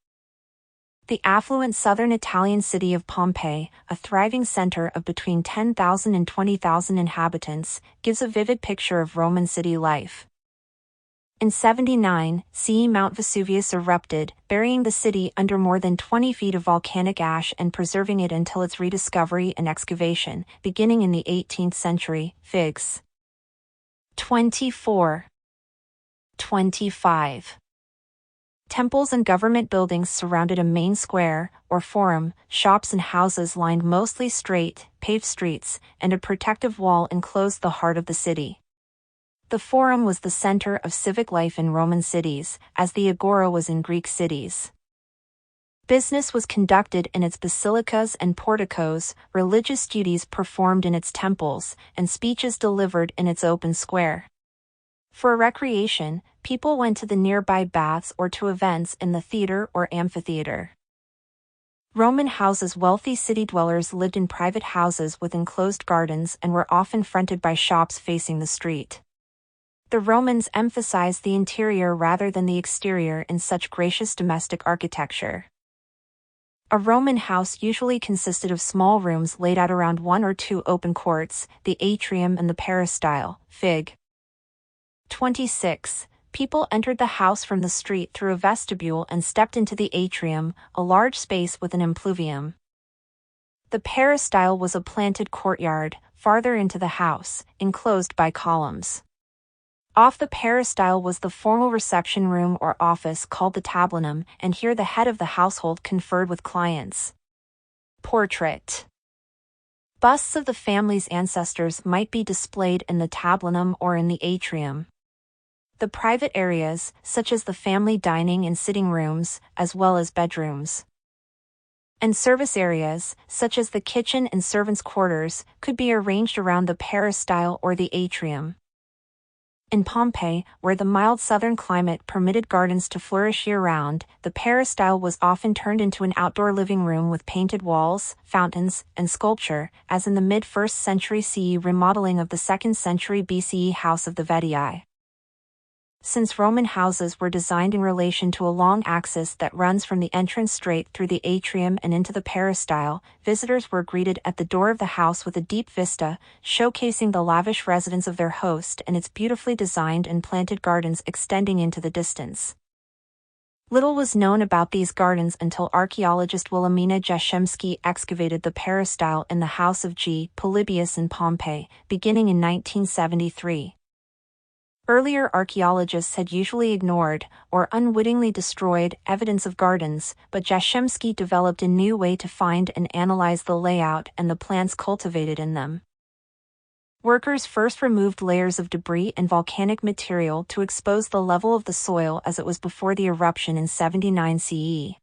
The affluent southern Italian city of Pompeii, a thriving center of between 10,000 and 20,000 inhabitants, gives a vivid picture of Roman city life. In 79 CE, Mount Vesuvius erupted, burying the city under more than 20 feet of volcanic ash and preserving it until its rediscovery and excavation, beginning in the 18th century. Figs. 24. 25. Temples and government buildings surrounded a main square, or forum. Shops and houses lined mostly straight, paved streets, and a protective wall enclosed the heart of the city. The Forum was the center of civic life in Roman cities, as the Agora was in Greek cities. Business was conducted in its basilicas and porticos, religious duties performed in its temples, and speeches delivered in its open square. For recreation, people went to the nearby baths or to events in the theater or amphitheater. Roman houses. Wealthy city dwellers lived in private houses with enclosed gardens and were often fronted by shops facing the street. The Romans emphasized the interior rather than the exterior in such gracious domestic architecture. A Roman house usually consisted of small rooms laid out around one or two open courts, the atrium and the peristyle. Fig. 26. People entered the house from the street through a vestibule and stepped into the atrium, a large space with an impluvium. The peristyle was a planted courtyard, farther into the house, enclosed by columns. Off the peristyle was the formal reception room or office called the tablinum, and here the head of the household conferred with clients. Portrait. Busts of the family's ancestors might be displayed in the tablinum or in the atrium. The private areas, such as the family dining and sitting rooms, as well as bedrooms, and service areas, such as the kitchen and servants' quarters, could be arranged around the peristyle or the atrium. In Pompeii, where the mild southern climate permitted gardens to flourish year-round, the peristyle was often turned into an outdoor living room with painted walls, fountains, and sculpture, as in the mid-1st century CE remodeling of the 2nd century BCE House of the Vetii. Since Roman houses were designed in relation to a long axis that runs from the entrance straight through the atrium and into the peristyle, visitors were greeted at the door of the house with a deep vista, showcasing the lavish residence of their host and its beautifully designed and planted gardens extending into the distance. Little was known about these gardens until archaeologist Wilhelmina Jastrzębski excavated the peristyle in the house of G. Polybius in Pompeii, beginning in 1973. Earlier archaeologists had usually ignored, or unwittingly destroyed, evidence of gardens, but Jastrzębski developed a new way to find and analyze the layout and the plants cultivated in them. Workers first removed layers of debris and volcanic material to expose the level of the soil as it was before the eruption in 79 CE.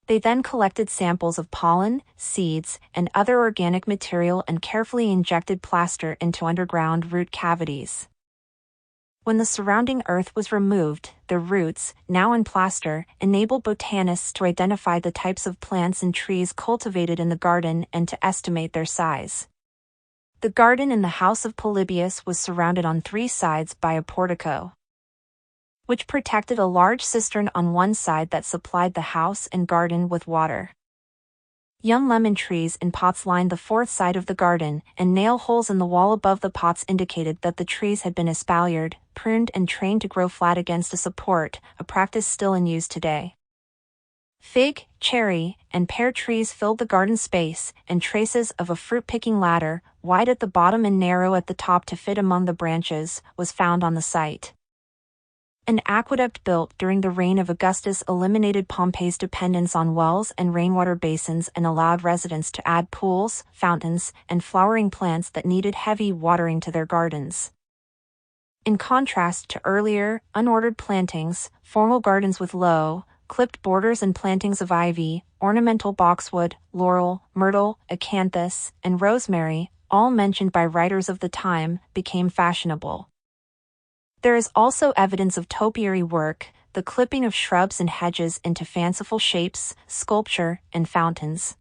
They then collected samples of pollen, seeds, and other organic material and carefully injected plaster into underground root cavities. When the surrounding earth was removed, the roots, now in plaster, enabled botanists to identify the types of plants and trees cultivated in the garden and to estimate their size. The garden in the house of Polybius was surrounded on 3 sides by a portico, which protected a large cistern on one side that supplied the house and garden with water. Young lemon trees in pots lined the 4th side of the garden, and nail holes in the wall above the pots indicated that the trees had been espaliered, pruned and trained to grow flat against a support, a practice still in use today. Fig, cherry, and pear trees filled the garden space, and traces of a fruit-picking ladder, wide at the bottom and narrow at the top to fit among the branches, was found on the site. An aqueduct built during the reign of Augustus eliminated Pompeii's dependence on wells and rainwater basins and allowed residents to add pools, fountains, and flowering plants that needed heavy watering to their gardens. In contrast to earlier, unordered plantings, formal gardens with low, clipped borders and plantings of ivy, ornamental boxwood, laurel, myrtle, acanthus, and rosemary, all mentioned by writers of the time, became fashionable. There is also evidence of topiary work, the clipping of shrubs and hedges into fanciful shapes, sculpture, and fountains.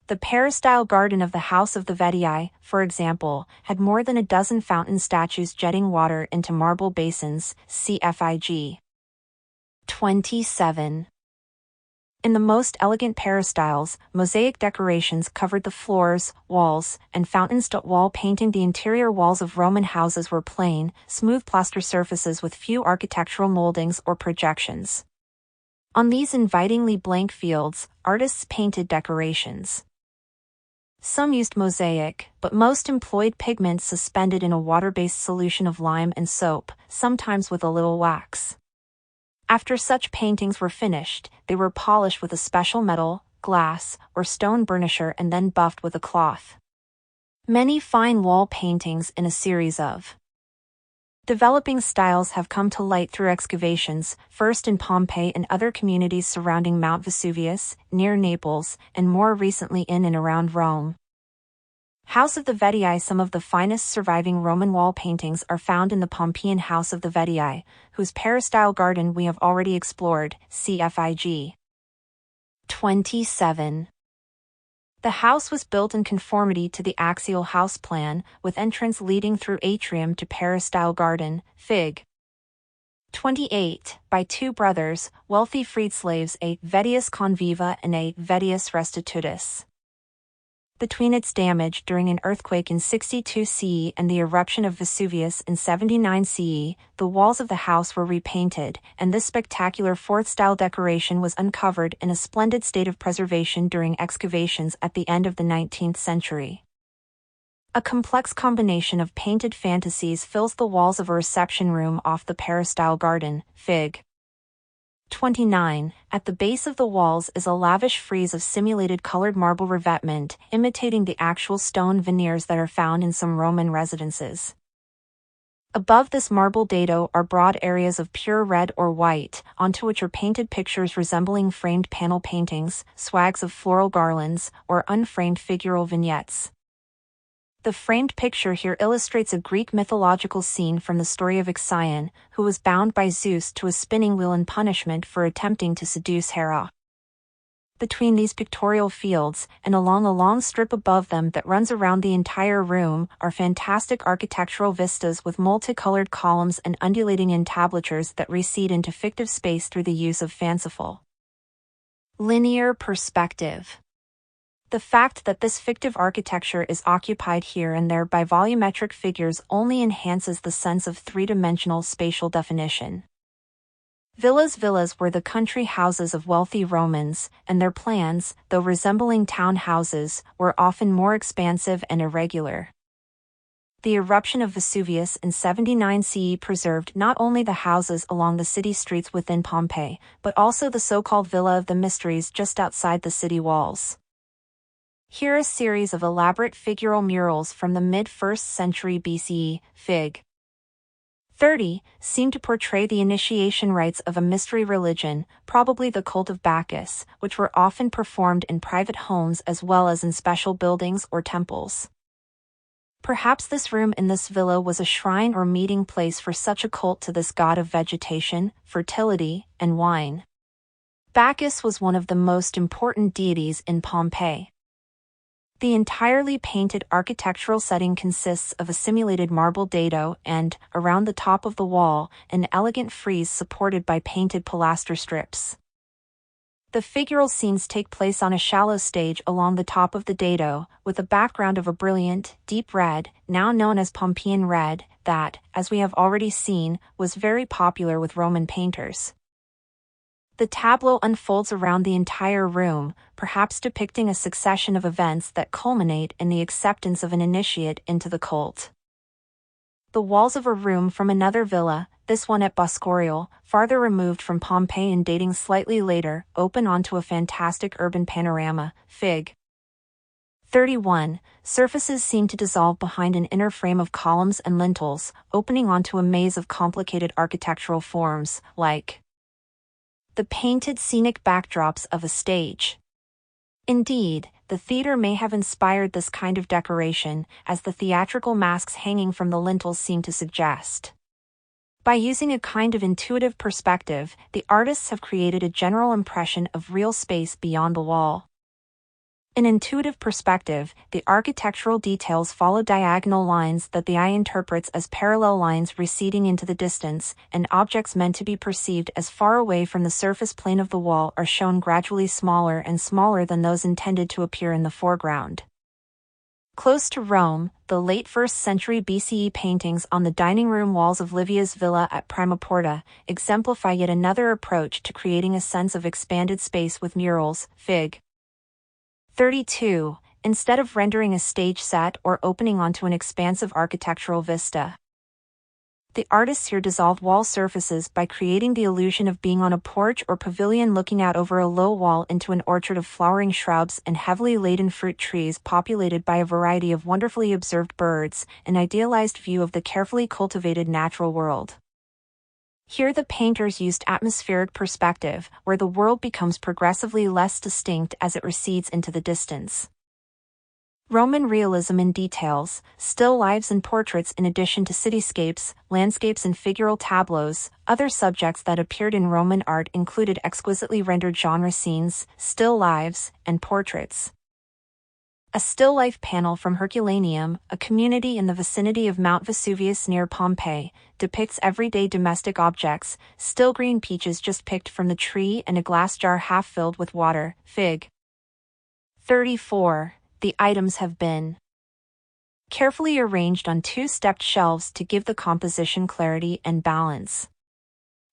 The peristyle garden of the House of the Vetii, for example, had more than a dozen fountain statues jetting water into marble basins, cfig. 27. In the most elegant peristyles, mosaic decorations covered the floors, walls, and fountains. Wall painting. The interior walls of Roman houses were plain, smooth plaster surfaces with few architectural moldings or projections. On these invitingly blank fields, artists painted decorations. Some used mosaic, but most employed pigments suspended in a water-based solution of lime and soap, sometimes with a little wax. After such paintings were finished, they were polished with a special metal, glass, or stone burnisher and then buffed with a cloth. Many fine wall paintings in a series of developing styles have come to light through excavations, first in Pompeii and other communities surrounding Mount Vesuvius, near Naples, and more recently in and around Rome. House of the Vetii. Some of the finest surviving Roman wall paintings are found in the Pompeian House of the Vetii, whose peristyle garden we have already explored, cfig. 27. The house was built in conformity to the axial house plan, with entrance leading through atrium to peristyle garden, fig. 28, by 2 brothers, wealthy freed slaves, a Vetius conviva and a Vetius restitutus. Between its damage during an earthquake in 62 CE and the eruption of Vesuvius in 79 CE, the walls of the house were repainted, and this spectacular 4th-style decoration was uncovered in a splendid state of preservation during excavations at the end of the 19th century. A complex combination of painted fantasies fills the walls of a reception room off the peristyle garden, fig. 29. At the base of the walls is a lavish frieze of simulated colored marble revetment, imitating the actual stone veneers that are found in some Roman residences. Above this marble dado are broad areas of pure red or white, onto which are painted pictures resembling framed panel paintings, swags of floral garlands, or unframed figural vignettes. The framed picture here illustrates a Greek mythological scene from the story of Ixion, who was bound by Zeus to a spinning wheel in punishment for attempting to seduce Hera. Between these pictorial fields, and along a long strip above them that runs around the entire room, are fantastic architectural vistas with multicolored columns and undulating entablatures that recede into fictive space through the use of fanciful linear perspective. The fact that this fictive architecture is occupied here and there by volumetric figures only enhances the sense of three-dimensional spatial definition. Villas were the country houses of wealthy Romans, and their plans, though resembling town houses, were often more expansive and irregular. The eruption of Vesuvius in 79 CE preserved not only the houses along the city streets within Pompeii, but also the so-called Villa of the Mysteries just outside the city walls. Here a series of elaborate figural murals from the mid-1st century BCE, Fig. 30, seem to portray the initiation rites of a mystery religion, probably the cult of Bacchus, which were often performed in private homes as well as in special buildings or temples. Perhaps this room in this villa was a shrine or meeting place for such a cult to this god of vegetation, fertility, and wine. Bacchus was one of the most important deities in Pompeii. The entirely painted architectural setting consists of a simulated marble dado and, around the top of the wall, an elegant frieze supported by painted pilaster strips. The figural scenes take place on a shallow stage along the top of the dado, with a background of a brilliant, deep red, now known as Pompeian red, that, as we have already seen, was very popular with Roman painters. The tableau unfolds around the entire room, perhaps depicting a succession of events that culminate in the acceptance of an initiate into the cult. The walls of a room from another villa, this one at Boscorial, farther removed from Pompeii and dating slightly later, open onto a fantastic urban panorama, Fig. 31. Surfaces seem to dissolve behind an inner frame of columns and lintels, opening onto a maze of complicated architectural forms, like the painted scenic backdrops of a stage. Indeed, the theater may have inspired this kind of decoration, as the theatrical masks hanging from the lintels seem to suggest. By using a kind of intuitive perspective, the artists have created a general impression of real space beyond the wall. In intuitive perspective, the architectural details follow diagonal lines that the eye interprets as parallel lines receding into the distance, and objects meant to be perceived as far away from the surface plane of the wall are shown gradually smaller and smaller than those intended to appear in the foreground. Close to Rome, the late 1st century BCE paintings on the dining room walls of Livia's villa at Primoporta exemplify yet another approach to creating a sense of expanded space with murals, Fig. 32, instead of rendering a stage set or opening onto an expansive architectural vista. The artists here dissolved wall surfaces by creating the illusion of being on a porch or pavilion looking out over a low wall into an orchard of flowering shrubs and heavily laden fruit trees populated by a variety of wonderfully observed birds, an idealized view of the carefully cultivated natural world. Here the painters used atmospheric perspective, where the world becomes progressively less distinct as it recedes into the distance. Roman realism in details, still lives and portraits in addition to cityscapes, landscapes and figural tableaus. Other subjects that appeared in Roman art included exquisitely rendered genre scenes, still lives, and portraits. A still life panel from Herculaneum, a community in the vicinity of Mount Vesuvius near Pompeii, depicts everyday domestic objects, still green peaches just picked from the tree and a glass jar half filled with water, Fig. 34. The items have been carefully arranged on two-stepped shelves to give the composition clarity and balance.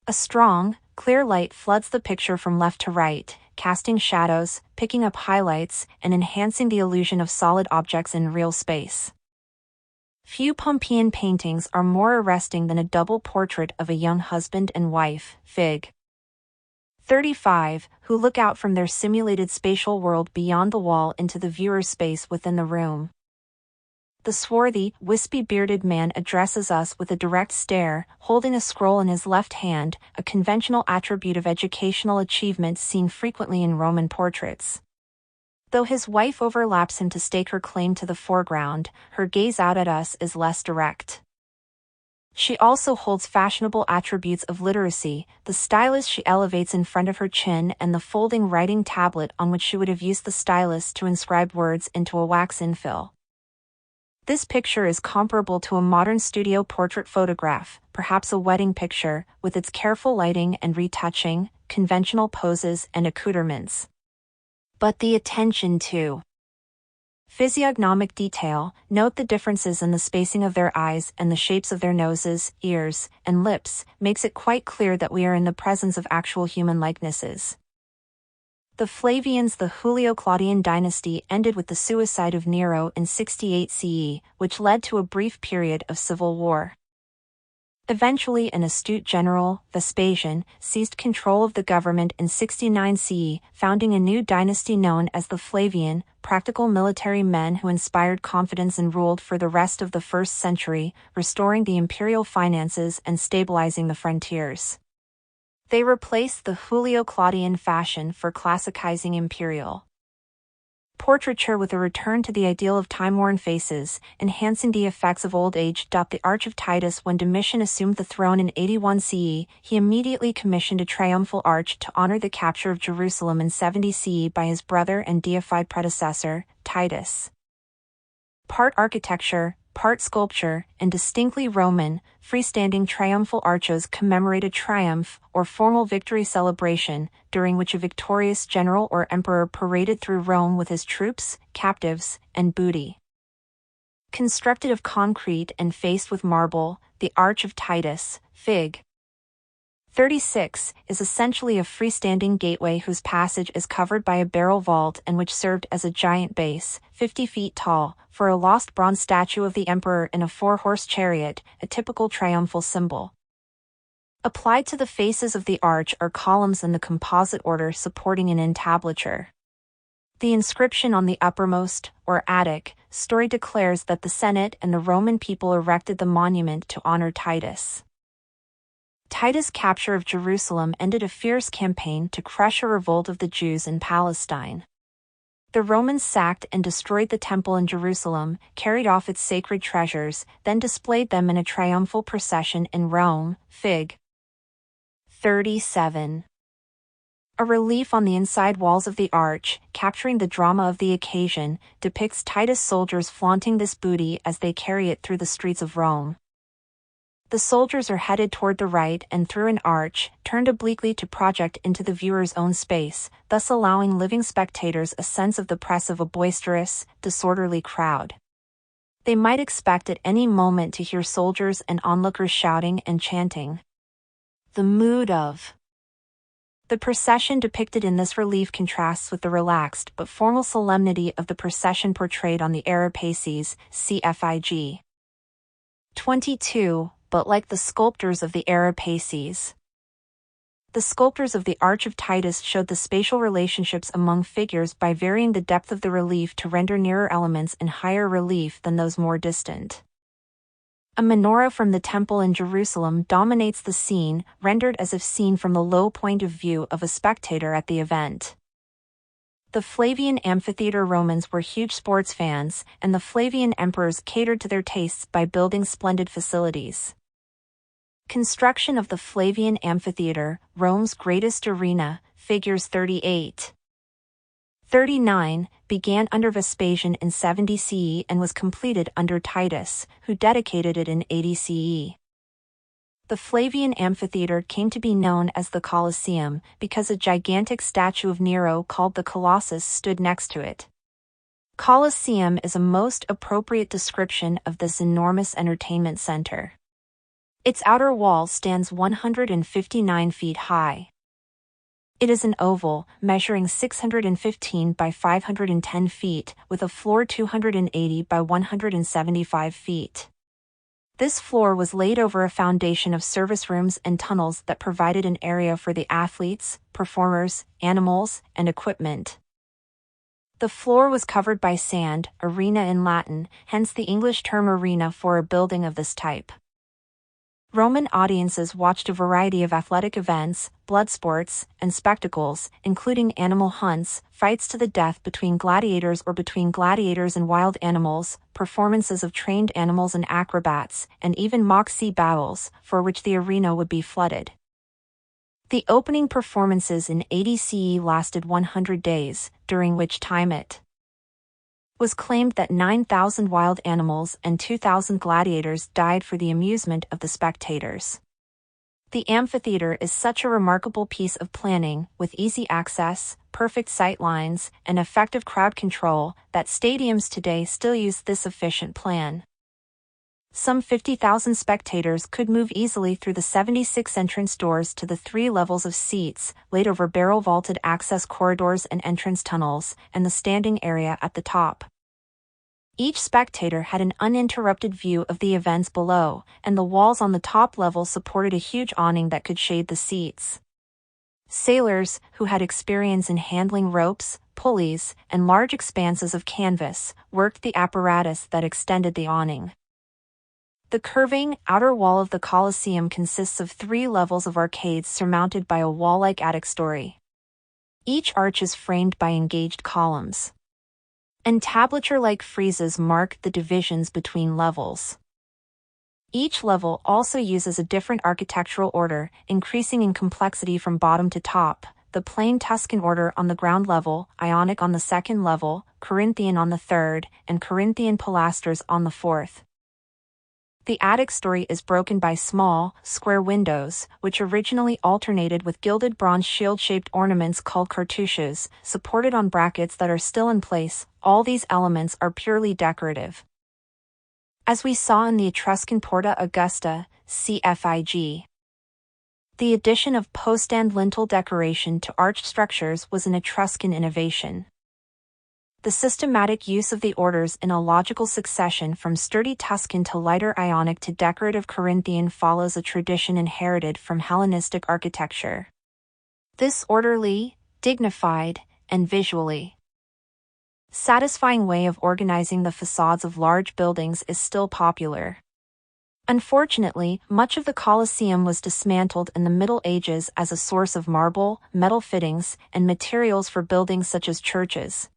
A strong, clear light floods the picture from left to right, casting shadows, picking up highlights, and enhancing the illusion of solid objects in real space. Few Pompeian paintings are more arresting than a double portrait of a young husband and wife, Fig. 35, who look out from their simulated spatial world beyond the wall into the viewer's space within the room. The swarthy, wispy-bearded man addresses us with a direct stare, holding a scroll in his left hand, a conventional attribute of educational achievement seen frequently in Roman portraits. Though his wife overlaps him to stake her claim to the foreground, her gaze out at us is less direct. She also holds fashionable attributes of literacy, the stylus she elevates in front of her chin and the folding writing tablet on which she would have used the stylus to inscribe words into a wax infill. This picture is comparable to a modern studio portrait photograph, perhaps a wedding picture, with its careful lighting and retouching, conventional poses and accoutrements. But the attention to Physiognomic detail: note the differences in the spacing of their eyes and the shapes of their noses, ears, and lips, makes it quite clear that we are in the presence of actual human likenesses. The Flavians. The Julio-Claudian dynasty ended with the suicide of Nero in 68 CE, which led to a brief period of civil war. Eventually, an astute general, Vespasian, seized control of the government in 69 CE, founding a new dynasty known as the Flavian, practical military men who inspired confidence and ruled for the rest of the 1st century, restoring the imperial finances and stabilizing the frontiers. They replaced the Julio-Claudian fashion for classicizing imperial portraiture with a return to the ideal of time-worn faces, enhancing the effects of old age. The Arch of Titus. When Domitian assumed the throne in 81 CE, he immediately commissioned a triumphal arch to honor the capture of Jerusalem in 70 CE by his brother and deified predecessor, Titus. Part architecture, part sculpture, and distinctly Roman, freestanding triumphal arches commemorate a triumph or formal victory celebration, during which a victorious general or emperor paraded through Rome with his troops, captives, and booty. Constructed of concrete and faced with marble, the Arch of Titus, Fig. 36, is essentially a freestanding gateway whose passage is covered by a barrel vault and which served as a giant base, 50 feet tall, for a lost bronze statue of the emperor in a 4-horse chariot, a typical triumphal symbol. Applied to the faces of the arch are columns in the composite order supporting an entablature. The inscription on the uppermost, or attic, story declares that the Senate and the Roman people erected the monument to honor Titus. Titus' capture of Jerusalem ended a fierce campaign to crush a revolt of the Jews in Palestine. The Romans sacked and destroyed the temple in Jerusalem, carried off its sacred treasures, then displayed them in a triumphal procession in Rome, Fig. 37. A relief on the inside walls of the arch, capturing the drama of the occasion, depicts Titus' soldiers flaunting this booty as they carry it through the streets of Rome. The soldiers are headed toward the right and through an arch, turned obliquely to project into the viewer's own space, thus allowing living spectators a sense of the press of a boisterous, disorderly crowd. They might expect at any moment to hear soldiers and onlookers shouting and chanting. The mood of the procession depicted in this relief contrasts with the relaxed but formal solemnity of the procession portrayed on the Arapaces, CFIG. 22. But like the sculptors of the Arapaces, the sculptors of the Arch of Titus showed the spatial relationships among figures by varying the depth of the relief to render nearer elements in higher relief than those more distant. A menorah from the temple in Jerusalem dominates the scene, rendered as if seen from the low point of view of a spectator at the event. The Flavian amphitheater. Romans were huge sports fans, and the Flavian emperors catered to their tastes by building splendid facilities. Construction of the Flavian amphitheater, Rome's greatest arena, figures 38. 39, began under Vespasian in 70 CE and was completed under Titus, who dedicated it in 80 CE. The Flavian amphitheater came to be known as the Colosseum because a gigantic statue of Nero called the Colossus stood next to it. Colosseum is a most appropriate description of this enormous entertainment center. Its outer wall stands 159 feet high. It is an oval, measuring 615 by 510 feet, with a floor 280 by 175 feet. This floor was laid over a foundation of service rooms and tunnels that provided an area for the athletes, performers, animals, and equipment. The floor was covered by sand, arena in Latin, hence the English term arena for a building of this type. Roman audiences watched a variety of athletic events, blood sports, and spectacles, including animal hunts, fights to the death between gladiators or between gladiators and wild animals, performances of trained animals and acrobats, and even mock sea battles, for which the arena would be flooded. The opening performances in 80 CE lasted 100 days, during which time it was claimed that 9,000 wild animals and 2,000 gladiators died for the amusement of the spectators. The amphitheater is such a remarkable piece of planning, with easy access, perfect sight lines, and effective crowd control, that stadiums today still use this efficient plan. Some 50,000 spectators could move easily through the 76 entrance doors to the 3 levels of seats, laid over barrel-vaulted access corridors and entrance tunnels, and the standing area at the top. Each spectator had an uninterrupted view of the events below, and the walls on the top level supported a huge awning that could shade the seats. Sailors, who had experience in handling ropes, pulleys, and large expanses of canvas, worked the apparatus that extended the awning. The curving, outer wall of the Colosseum consists of 3 levels of arcades surmounted by a wall-like attic story. Each arch is framed by engaged columns. Entablature-like friezes mark the divisions between levels. Each level also uses a different architectural order, increasing in complexity from bottom to top: the plain Tuscan order on the ground level, Ionic on the second level, Corinthian on the third, and Corinthian pilasters on the fourth. The attic story is broken by small, square windows, which originally alternated with gilded bronze shield-shaped ornaments called cartouches, supported on brackets that are still in place. All these elements are purely decorative. As we saw in the Etruscan Porta Augusta, CFIG, the addition of post and lintel decoration to arched structures was an Etruscan innovation. The systematic use of the orders in a logical succession from sturdy Tuscan to lighter Ionic to decorative Corinthian follows a tradition inherited from Hellenistic architecture. This orderly, dignified, and visually satisfying way of organizing the facades of large buildings is still popular. Unfortunately, much of the Colosseum was dismantled in the Middle Ages as a source of marble, metal fittings, and materials for buildings such as churches.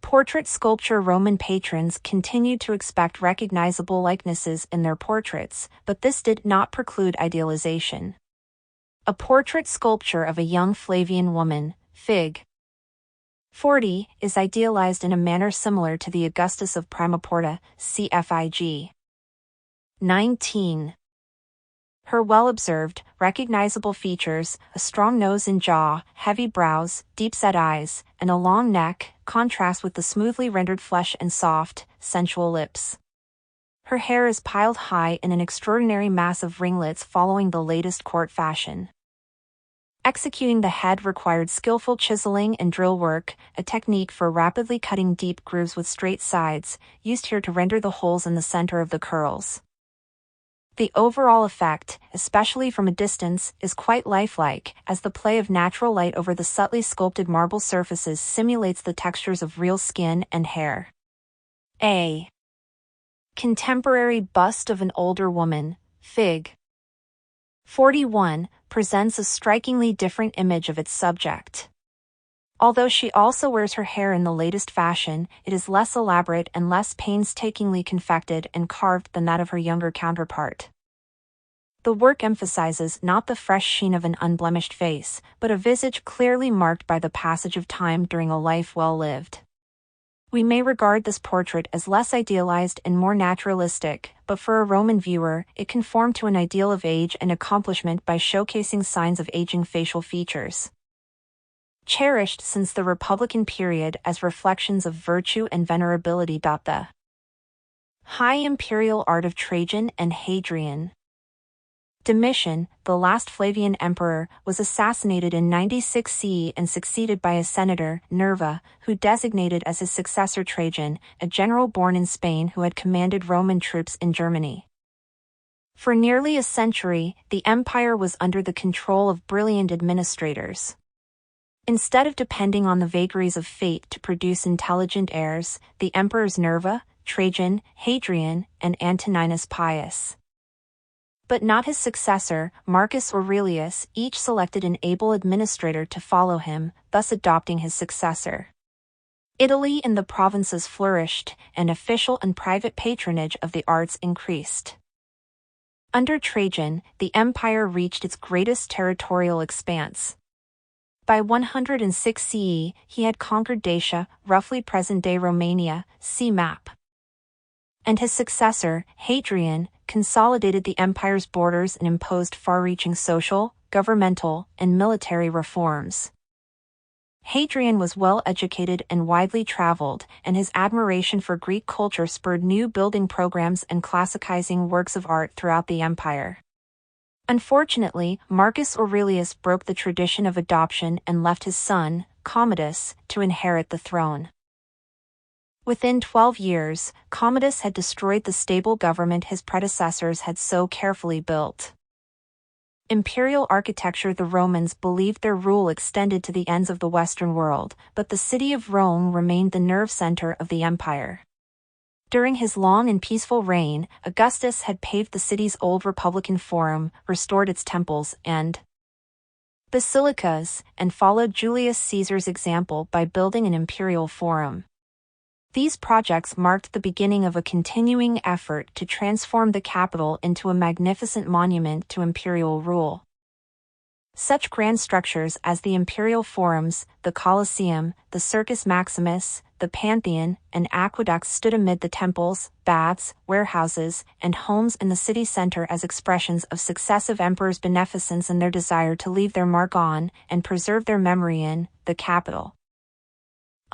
Portrait sculpture Roman patrons continued to expect recognizable likenesses in their portraits, but this did not preclude idealization. A portrait sculpture of a young Flavian woman, Fig. 40, is idealized in a manner similar to the Augustus of Primoporta, CFIG. 19. Her well-observed, recognizable features, a strong nose and jaw, heavy brows, deep-set eyes, and a long neck, contrast with the smoothly rendered flesh and soft, sensual lips. Her hair is piled high in an extraordinary mass of ringlets following the latest court fashion. Executing the head required skillful chiseling and drill work, a technique for rapidly cutting deep grooves with straight sides, used here to render the holes in the center of the curls. The overall effect, especially from a distance, is quite lifelike, as the play of natural light over the subtly sculpted marble surfaces simulates the textures of real skin and hair. A contemporary bust of an older woman, Fig. 41, presents a strikingly different image of its subject. Although she also wears her hair in the latest fashion, it is less elaborate and less painstakingly confected and carved than that of her younger counterpart. The work emphasizes not the fresh sheen of an unblemished face, but a visage clearly marked by the passage of time during a life well lived. We may regard this portrait as less idealized and more naturalistic, but for a Roman viewer, it conformed to an ideal of age and accomplishment by showcasing signs of aging facial features. Cherished since the Republican period as reflections of virtue and venerability. The high imperial art of Trajan and Hadrian. Domitian, the last Flavian emperor, was assassinated in 96 CE and succeeded by a senator, Nerva, who designated as his successor Trajan, a general born in Spain who had commanded Roman troops in Germany. For nearly a century, the empire was under the control of brilliant administrators. Instead of depending on the vagaries of fate to produce intelligent heirs, the emperors Nerva, Trajan, Hadrian, and Antoninus Pius, but not his successor, Marcus Aurelius, each selected an able administrator to follow him, thus adopting his successor. Italy and the provinces flourished, and official and private patronage of the arts increased. Under Trajan, the empire reached its greatest territorial expanse. By 106 CE, he had conquered Dacia, roughly present-day Romania, see map. And his successor, Hadrian, consolidated the empire's borders and imposed far-reaching social, governmental, and military reforms. Hadrian was well-educated and widely traveled, and his admiration for Greek culture spurred new building programs and classicizing works of art throughout the empire. Unfortunately, Marcus Aurelius broke the tradition of adoption and left his son, Commodus, to inherit the throne. Within 12 years, Commodus had destroyed the stable government his predecessors had so carefully built. Imperial architecture. The Romans believed their rule extended to the ends of the Western world, but the city of Rome remained the nerve center of the empire. During his long and peaceful reign, Augustus had paved the city's old Republican Forum, restored its temples and basilicas, and followed Julius Caesar's example by building an imperial forum. These projects marked the beginning of a continuing effort to transform the capital into a magnificent monument to imperial rule. Such grand structures as the imperial forums, the Colosseum, the Circus Maximus, the Pantheon, and aqueducts stood amid the temples, baths, warehouses, and homes in the city center as expressions of successive emperors' beneficence and their desire to leave their mark on, and preserve their memory in, the capital.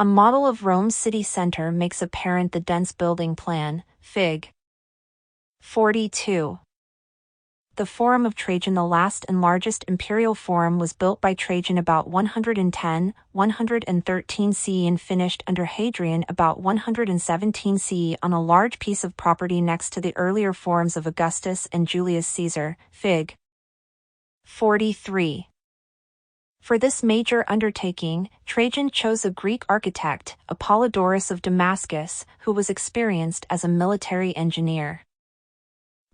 A model of Rome's city center makes apparent the dense building plan, Fig. 42. The Forum of Trajan. The last and largest imperial forum was built by Trajan about 110–113 CE and finished under Hadrian about 117 CE on a large piece of property next to the earlier forums of Augustus and Julius Caesar, Fig. 43. For this major undertaking, Trajan chose a Greek architect, Apollodorus of Damascus, who was experienced as a military engineer.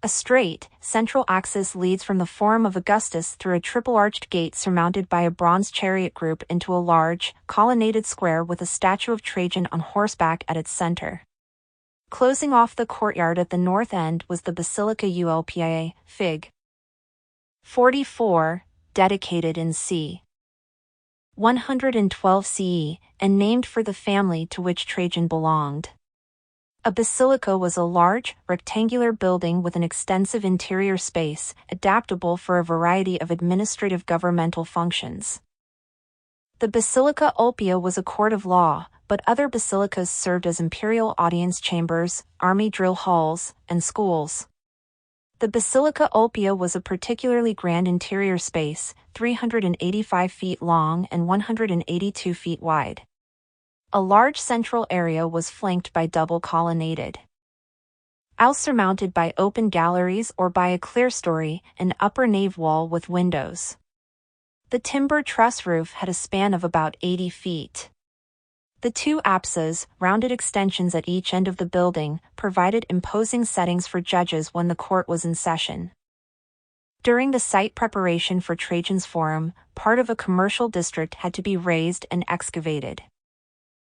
A straight, central axis leads from the Forum of Augustus through a triple-arched gate surmounted by a bronze chariot group into a large, colonnaded square with a statue of Trajan on horseback at its center. Closing off the courtyard at the north end was the Basilica Ulpa, Fig. 44, dedicated in c. 112 CE, and named for the family to which Trajan belonged. A basilica was a large, rectangular building with an extensive interior space, adaptable for a variety of administrative governmental functions. The Basilica Ulpia was a court of law, but other basilicas served as imperial audience chambers, army drill halls, and schools. The Basilica Ulpia was a particularly grand interior space, 385 feet long and 182 feet wide. A large central area was flanked by double colonnaded aisles surmounted by open galleries or by a clerestory, an upper nave wall with windows. The timber truss roof had a span of about 80 feet. The two apses, rounded extensions at each end of the building, provided imposing settings for judges when the court was in session. During the site preparation for Trajan's Forum, part of a commercial district had to be raised and excavated.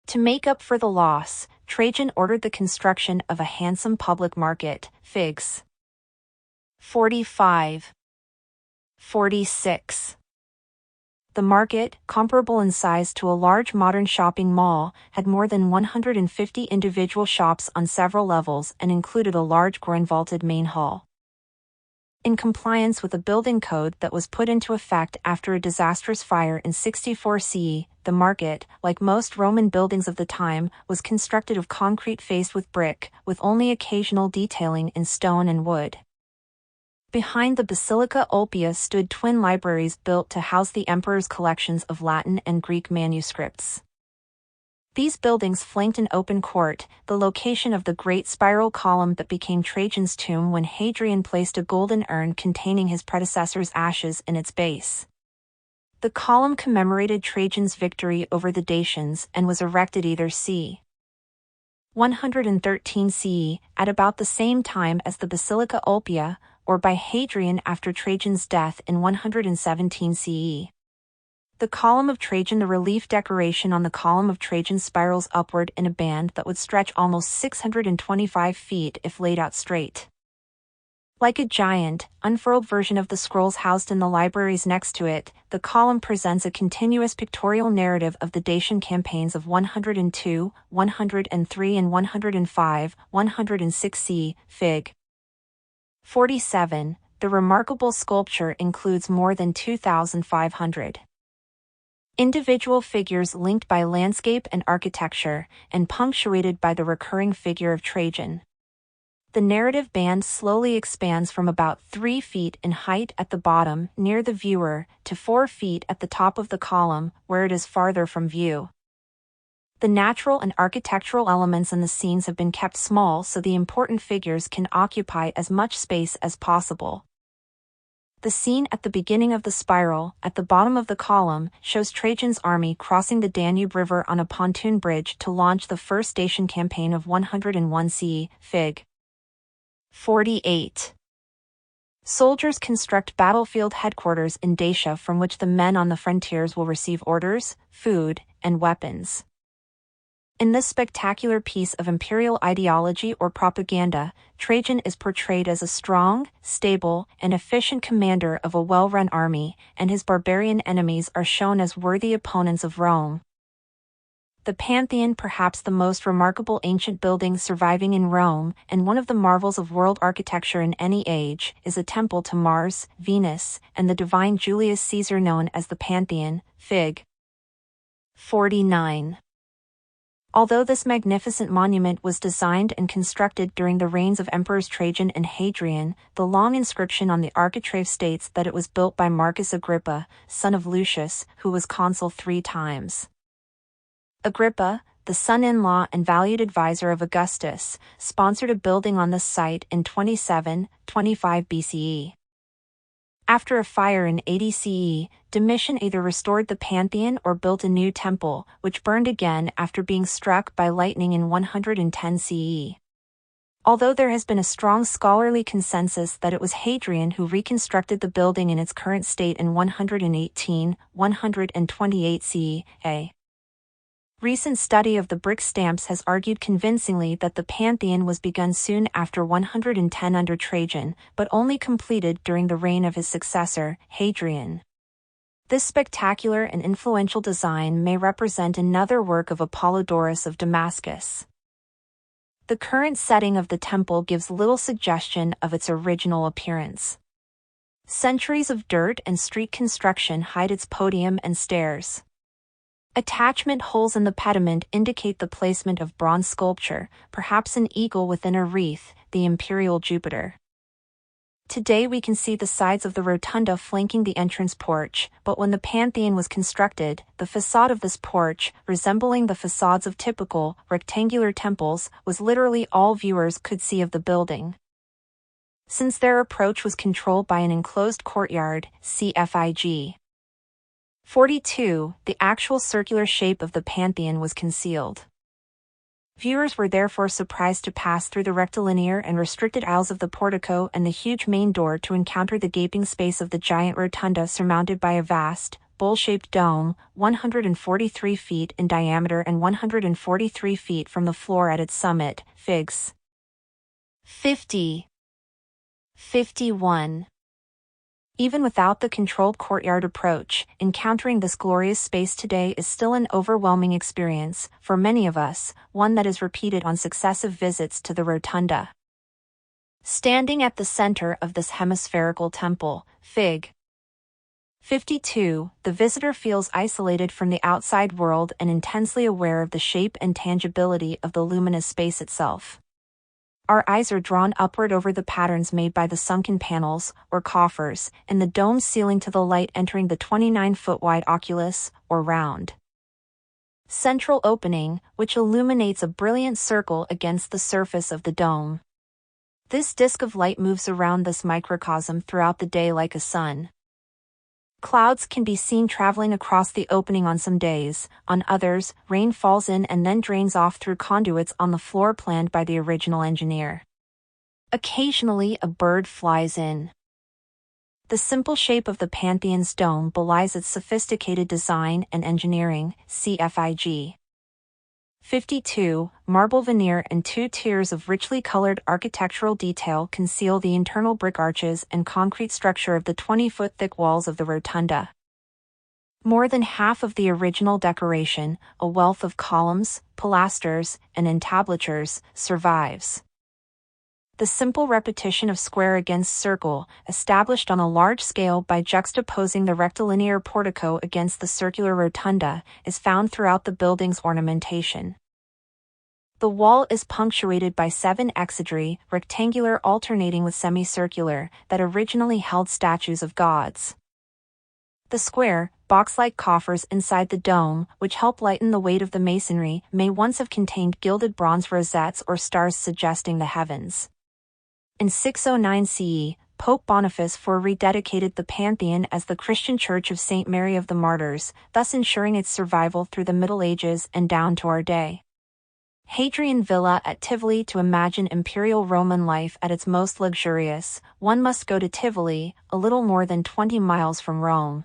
To make up for the loss, Trajan ordered the construction of a handsome public market, Figs. 45. 46. The market, comparable in size to a large modern shopping mall, had more than 150 individual shops on several levels and included a large groin-vaulted main hall. In compliance with a building code that was put into effect after a disastrous fire in 64 CE, the market, like most Roman buildings of the time, was constructed of concrete faced with brick, with only occasional detailing in stone and wood. Behind the Basilica Ulpia stood twin libraries built to house the emperor's collections of Latin and Greek manuscripts. These buildings flanked an open court, the location of the great spiral column that became Trajan's tomb when Hadrian placed a golden urn containing his predecessor's ashes in its base. The column commemorated Trajan's victory over the Dacians and was erected either c. 113 CE, at about the same time as the Basilica Ulpia, or by Hadrian after Trajan's death in 117 CE. The column of Trajan. The relief decoration on the column of Trajan spirals upward in a band that would stretch almost 625 feet if laid out straight. Like a giant, unfurled version of the scrolls housed in the libraries next to it, the column presents a continuous pictorial narrative of the Dacian campaigns of 102, 103 and 105, 106 c. Fig. 47. The remarkable sculpture includes more than 2,500 Individual figures linked by landscape and architecture, and punctuated by the recurring figure of Trajan. The narrative band slowly expands from about 3 feet in height at the bottom, near the viewer, to 4 feet at the top of the column, where it is farther from view. The natural and architectural elements in the scenes have been kept small so the important figures can occupy as much space as possible. The scene at the beginning of the spiral, at the bottom of the column, shows Trajan's army crossing the Danube River on a pontoon bridge to launch the first Dacian campaign of 101 CE, Fig. 48. Soldiers construct battlefield headquarters in Dacia from which the men on the frontiers will receive orders, food, and weapons. In this spectacular piece of imperial ideology or propaganda, Trajan is portrayed as a strong, stable, and efficient commander of a well-run army, and his barbarian enemies are shown as worthy opponents of Rome. The Pantheon, perhaps the most remarkable ancient building surviving in Rome, and one of the marvels of world architecture in any age, is a temple to Mars, Venus, and the divine Julius Caesar known as the Pantheon, Fig. 49. Although this magnificent monument was designed and constructed during the reigns of Emperors Trajan and Hadrian, the long inscription on the architrave states that it was built by Marcus Agrippa, son of Lucius, who was consul 3 times. Agrippa, the son-in-law and valued advisor of Augustus, sponsored a building on this site in 27-25 BCE. After a fire in 80 CE, Domitian either restored the Pantheon or built a new temple, which burned again after being struck by lightning in 110 CE. Although there has been a strong scholarly consensus that it was Hadrian who reconstructed the building in its current state in 118-128 CE, a recent study of the brick stamps has argued convincingly that the Pantheon was begun soon after 110 under Trajan, but only completed during the reign of his successor, Hadrian. This spectacular and influential design may represent another work of Apollodorus of Damascus. The current setting of the temple gives little suggestion of its original appearance. Centuries of dirt and street construction hide its podium and stairs. Attachment holes in the pediment indicate the placement of bronze sculpture, perhaps an eagle within a wreath, the imperial Jupiter. Today we can see the sides of the rotunda flanking the entrance porch, but when the Pantheon was constructed, the facade of this porch, resembling the facades of typical, rectangular temples, was literally all viewers could see of the building. Since their approach was controlled by an enclosed courtyard, cfig. 42, the actual circular shape of the Pantheon was concealed. Viewers were therefore surprised to pass through the rectilinear and restricted aisles of the portico and the huge main door to encounter the gaping space of the giant rotunda surmounted by a vast, bowl-shaped dome, 143 feet in diameter and 143 feet from the floor at its summit, Figs. 50. 51. Even without the controlled courtyard approach, encountering this glorious space today is still an overwhelming experience, for many of us, one that is repeated on successive visits to the rotunda. Standing at the center of this hemispherical temple, Fig. 52, the visitor feels isolated from the outside world and intensely aware of the shape and tangibility of the luminous space itself. Our eyes are drawn upward over the patterns made by the sunken panels, or coffers, in the dome ceiling to the light entering the 29-foot wide oculus, or round central opening, which illuminates a brilliant circle against the surface of the dome. This disk of light moves around this microcosm throughout the day like a sun. Clouds can be seen traveling across the opening on some days, on others, rain falls in and then drains off through conduits on the floor planned by the original engineer. Occasionally a bird flies in. The simple shape of the Pantheon's dome belies its sophisticated design and engineering, cfig. 52, marble veneer and 2 tiers of richly colored architectural detail conceal the internal brick arches and concrete structure of the 20-foot thick walls of the rotunda. More than half of the original decoration, a wealth of columns, pilasters, and entablatures, survives. The simple repetition of square against circle, established on a large scale by juxtaposing the rectilinear portico against the circular rotunda, is found throughout the building's ornamentation. The wall is punctuated by 7 exedrae, rectangular alternating with semicircular, that originally held statues of gods. The square, box-like coffers inside the dome, which help lighten the weight of the masonry, may once have contained gilded bronze rosettes or stars suggesting the heavens. In 609 CE, Pope Boniface IV rededicated the Pantheon as the Christian Church of St. Mary of the Martyrs, thus ensuring its survival through the Middle Ages and down to our day. Hadrian Villa at Tivoli. To imagine imperial Roman life at its most luxurious, one must go to Tivoli, a little more than 20 miles from Rome.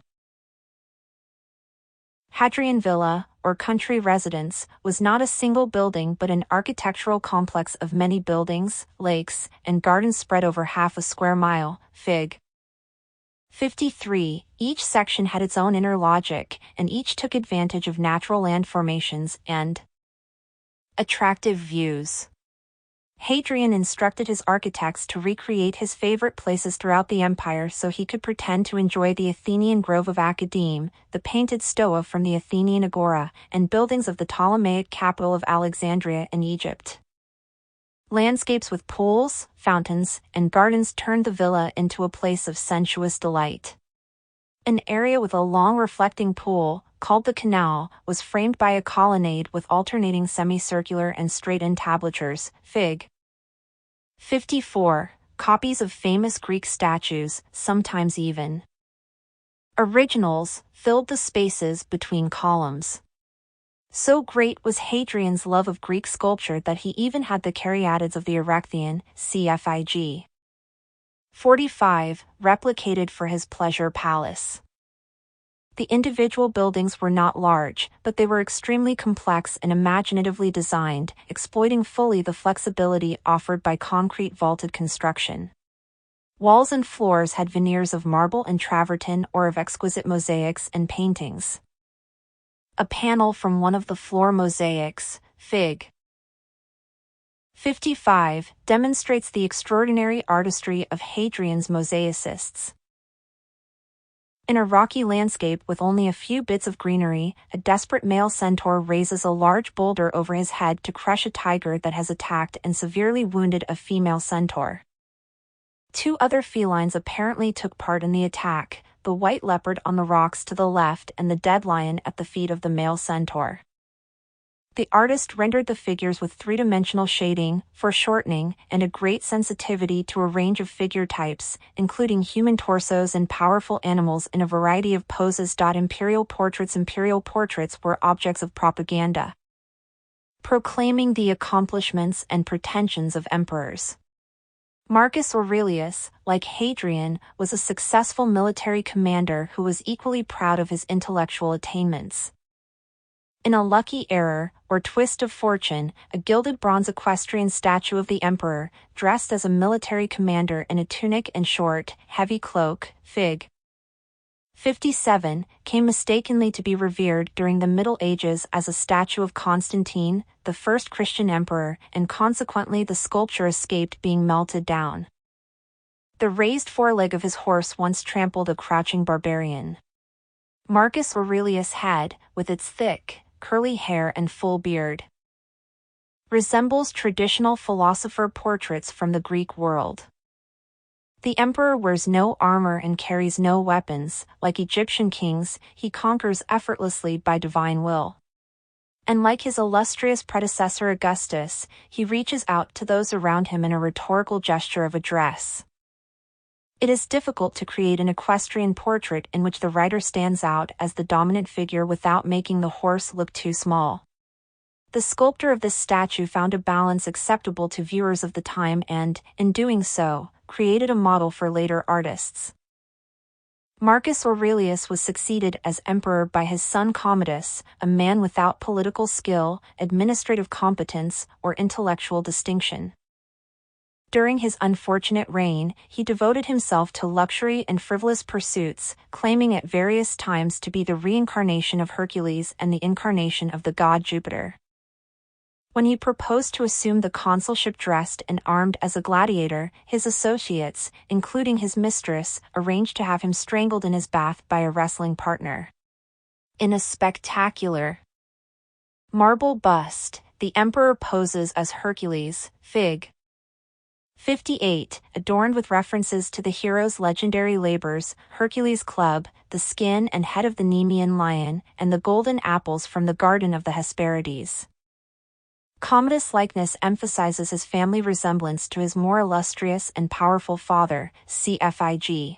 Hadrian Villa, or country residence, was not a single building but an architectural complex of many buildings, lakes, and gardens spread over half a square mile. Fig. 53. Each section had its own inner logic, and each took advantage of natural land formations and attractive views. Hadrian instructed his architects to recreate his favorite places throughout the empire so he could pretend to enjoy the Athenian Grove of Academe, the painted Stoa from the Athenian Agora, and buildings of the Ptolemaic capital of Alexandria in Egypt. Landscapes with pools, fountains, and gardens turned the villa into a place of sensuous delight. An area with a long reflecting pool, called the canal, was framed by a colonnade with alternating semicircular and straight entablatures. Fig. 54. Copies of famous Greek statues, sometimes even originals, filled the spaces between columns. So great was Hadrian's love of Greek sculpture that he even had the caryatids of the Erechtheion, cfig. 45, replicated for his pleasure palace. The individual buildings were not large, but they were extremely complex and imaginatively designed, exploiting fully the flexibility offered by concrete vaulted construction. Walls and floors had veneers of marble and travertine or of exquisite mosaics and paintings. A panel from one of the floor mosaics, Fig. 55, demonstrates the extraordinary artistry of Hadrian's mosaicists. In a rocky landscape with only a few bits of greenery, a desperate male centaur raises a large boulder over his head to crush a tiger that has attacked and severely wounded a female centaur. 2 other felines apparently took part in the attack, the white leopard on the rocks to the left and the dead lion at the feet of the male centaur. The artist rendered the figures with 3-dimensional shading, foreshortening, and a great sensitivity to a range of figure types, including human torsos and powerful animals in a variety of poses. Imperial portraits were objects of propaganda, proclaiming the accomplishments and pretensions of emperors. Marcus Aurelius, like Hadrian, was a successful military commander who was equally proud of his intellectual attainments. In a lucky error, or twist of fortune, a gilded bronze equestrian statue of the emperor, dressed as a military commander in a tunic and short, heavy cloak, Fig. 57, came mistakenly to be revered during the Middle Ages as a statue of Constantine, the first Christian emperor, and consequently the sculpture escaped being melted down. The raised foreleg of his horse once trampled a crouching barbarian. Marcus Aurelius' head, with its thick, curly hair and full beard, resembles traditional philosopher portraits from the Greek world. The emperor wears no armor and carries no weapons. Like Egyptian kings, he conquers effortlessly by divine will. And like his illustrious predecessor Augustus, he reaches out to those around him in a rhetorical gesture of address. It is difficult to create an equestrian portrait in which the rider stands out as the dominant figure without making the horse look too small. The sculptor of this statue found a balance acceptable to viewers of the time and, in doing so, created a model for later artists. Marcus Aurelius was succeeded as emperor by his son Commodus, a man without political skill, administrative competence, or intellectual distinction. During his unfortunate reign, he devoted himself to luxury and frivolous pursuits, claiming at various times to be the reincarnation of Hercules and the incarnation of the god Jupiter. When he proposed to assume the consulship dressed and armed as a gladiator, his associates, including his mistress, arranged to have him strangled in his bath by a wrestling partner. In a spectacular marble bust, the emperor poses as Hercules, Fig. 58, adorned with references to the hero's legendary labors, Hercules' club, the skin and head of the Nemean lion, and the golden apples from the garden of the Hesperides. Commodus' likeness emphasizes his family resemblance to his more illustrious and powerful father, Fig.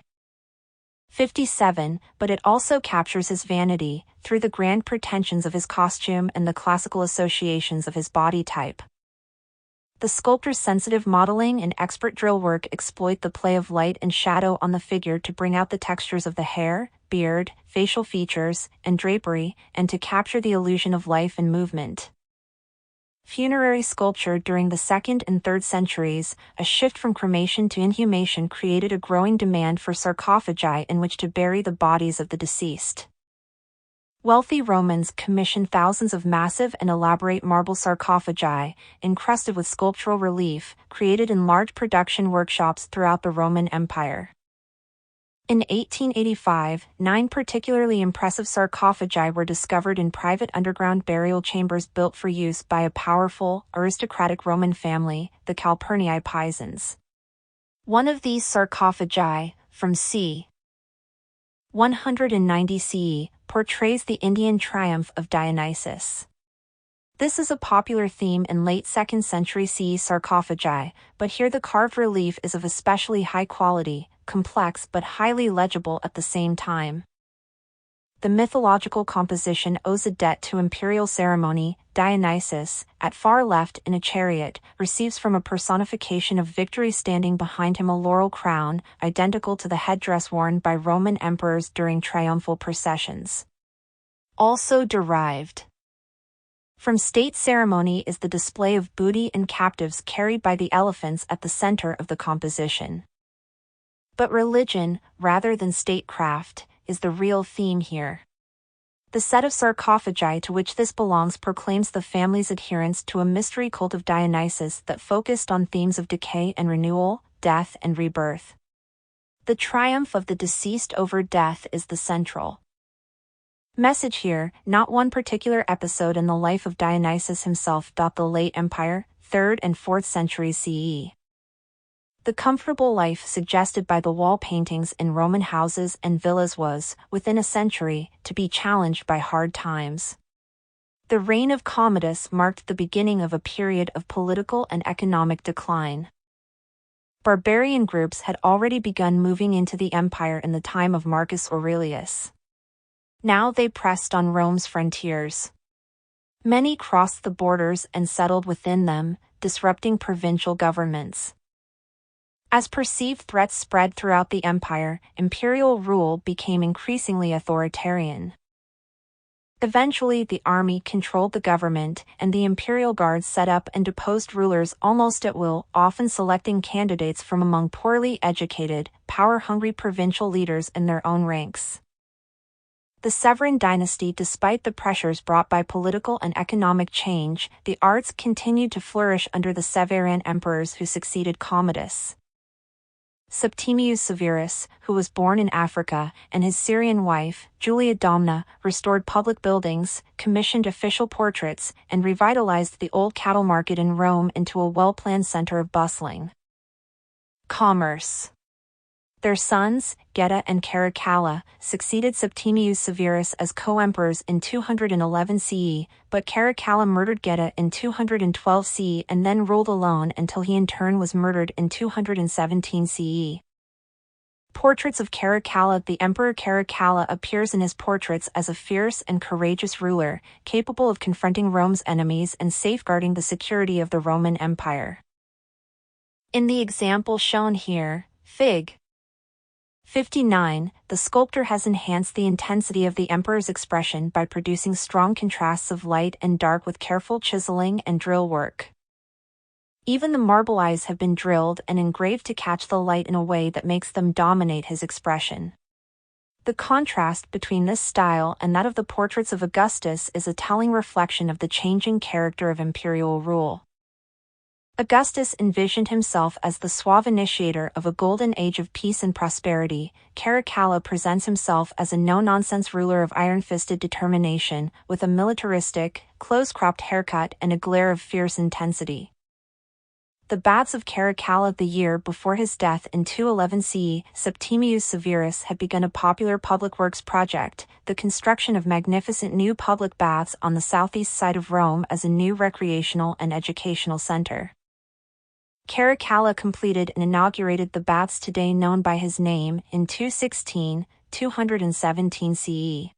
57, but it also captures his vanity, through the grand pretensions of his costume and the classical associations of his body type. The sculptor's sensitive modeling and expert drill work exploit the play of light and shadow on the figure to bring out the textures of the hair, beard, facial features, and drapery, and to capture the illusion of life and movement. Funerary sculpture during the 2nd and 3rd centuries, a shift from cremation to inhumation created a growing demand for sarcophagi in which to bury the bodies of the deceased. Wealthy Romans commissioned thousands of massive and elaborate marble sarcophagi, encrusted with sculptural relief, created in large production workshops throughout the Roman Empire. In 1885, 9 particularly impressive sarcophagi were discovered in private underground burial chambers built for use by a powerful, aristocratic Roman family, the Calpurnii Pisans. One of these sarcophagi, from c. 190 CE, portrays the Indian triumph of Dionysus. This is a popular theme in late 2nd century CE sarcophagi, but here the carved relief is of especially high quality, complex but highly legible at the same time. The mythological composition owes a debt to imperial ceremony. Dionysus, at far left in a chariot, receives from a personification of victory standing behind him a laurel crown, identical to the headdress worn by Roman emperors during triumphal processions. Also derived from state ceremony is the display of booty and captives carried by the elephants at the center of the composition. But religion, rather than statecraft, is the real theme here. The set of sarcophagi to which this belongs proclaims the family's adherence to a mystery cult of Dionysus that focused on themes of decay and renewal, death and rebirth. The triumph of the deceased over death is the central message here, not one particular episode in the life of Dionysus himself. The late Empire, 3rd and 4th centuries CE. The comfortable life suggested by the wall paintings in Roman houses and villas was, within a century, to be challenged by hard times. The reign of Commodus marked the beginning of a period of political and economic decline. Barbarian groups had already begun moving into the empire in the time of Marcus Aurelius. Now they pressed on Rome's frontiers. Many crossed the borders and settled within them, disrupting provincial governments. As perceived threats spread throughout the empire, imperial rule became increasingly authoritarian. Eventually, the army controlled the government, and the imperial guards set up and deposed rulers almost at will, often selecting candidates from among poorly educated, power-hungry provincial leaders in their own ranks. The Severan dynasty, despite the pressures brought by political and economic change, the arts continued to flourish under the Severan emperors who succeeded Commodus. Septimius Severus, who was born in Africa, and his Syrian wife, Julia Domna, restored public buildings, commissioned official portraits, and revitalized the old cattle market in Rome into a well-planned center of bustling commerce. Their sons, Geta and Caracalla, succeeded Septimius Severus as co-emperors in 211 CE, but Caracalla murdered Geta in 212 CE and then ruled alone until he in turn was murdered in 217 CE. Portraits of Caracalla. The Emperor Caracalla appears in his portraits as a fierce and courageous ruler, capable of confronting Rome's enemies and safeguarding the security of the Roman Empire. In the example shown here, Fig. 59, the sculptor has enhanced the intensity of the emperor's expression by producing strong contrasts of light and dark with careful chiseling and drill work. Even the marble eyes have been drilled and engraved to catch the light in a way that makes them dominate his expression. The contrast between this style and that of the portraits of Augustus is a telling reflection of the changing character of imperial rule. Augustus envisioned himself as the suave initiator of a golden age of peace and prosperity. Caracalla presents himself as a no-nonsense ruler of iron-fisted determination, with a militaristic, close-cropped haircut and a glare of fierce intensity. The Baths of Caracalla. The year before his death in 211 CE, Septimius Severus had begun a popular public works project, the construction of magnificent new public baths on the southeast side of Rome as a new recreational and educational center. Caracalla completed and inaugurated the baths today known by his name in 217 CE.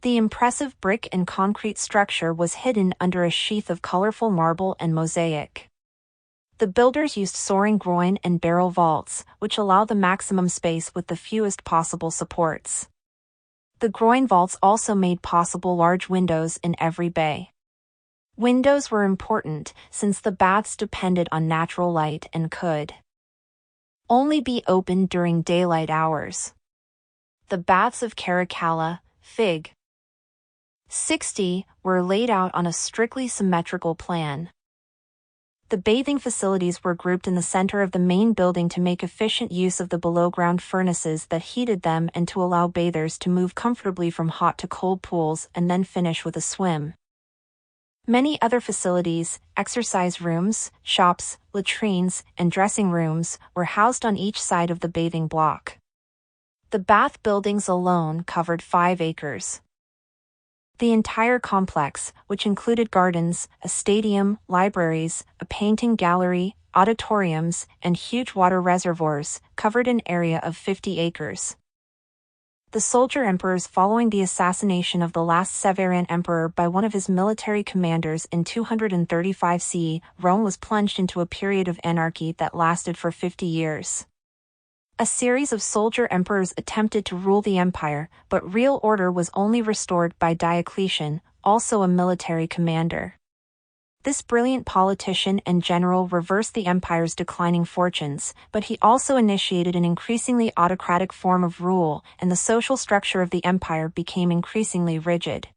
The impressive brick and concrete structure was hidden under a sheath of colorful marble and mosaic. The builders used soaring groin and barrel vaults, which allow the maximum space with the fewest possible supports. The groin vaults also made possible large windows in every bay. Windows were important, since the baths depended on natural light and could only be opened during daylight hours. The Baths of Caracalla, Fig. 60, were laid out on a strictly symmetrical plan. The bathing facilities were grouped in the center of the main building to make efficient use of the below-ground furnaces that heated them and to allow bathers to move comfortably from hot to cold pools and then finish with a swim. Many other facilities, exercise rooms, shops, latrines, and dressing rooms, were housed on each side of the bathing block. The bath buildings alone covered 5 acres. The entire complex, which included gardens, a stadium, libraries, a painting gallery, auditoriums, and huge water reservoirs, covered an area of 50 acres. The soldier emperors following the assassination of the last Severan emperor by one of his military commanders in 235 CE, Rome was plunged into a period of anarchy that lasted for 50 years. A series of soldier emperors attempted to rule the empire, but real order was only restored by Diocletian, also a military commander. This brilliant politician and general reversed the empire's declining fortunes, but he also initiated an increasingly autocratic form of rule, and the social structure of the empire became increasingly rigid.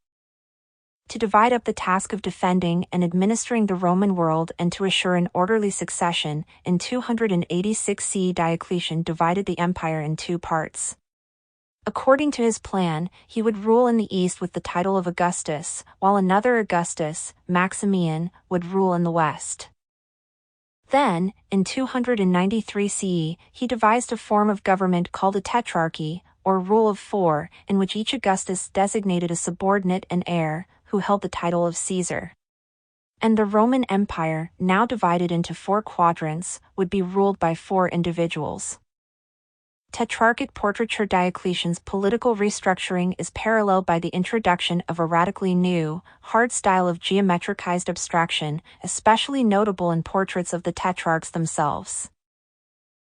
To divide up the task of defending and administering the Roman world and to assure an orderly succession, in 286 CE Diocletian divided the empire in 2 parts. According to his plan, he would rule in the east with the title of Augustus, while another Augustus, Maximian, would rule in the west. Then, in 293 CE, he devised a form of government called a tetrarchy, or rule of 4, in which each Augustus designated a subordinate and heir, who held the title of Caesar. And the Roman Empire, now divided into 4 quadrants, would be ruled by 4 individuals. Tetrarchic portraiture. Diocletian's political restructuring is paralleled by the introduction of a radically new, hard style of geometricized abstraction, especially notable in portraits of the tetrarchs themselves.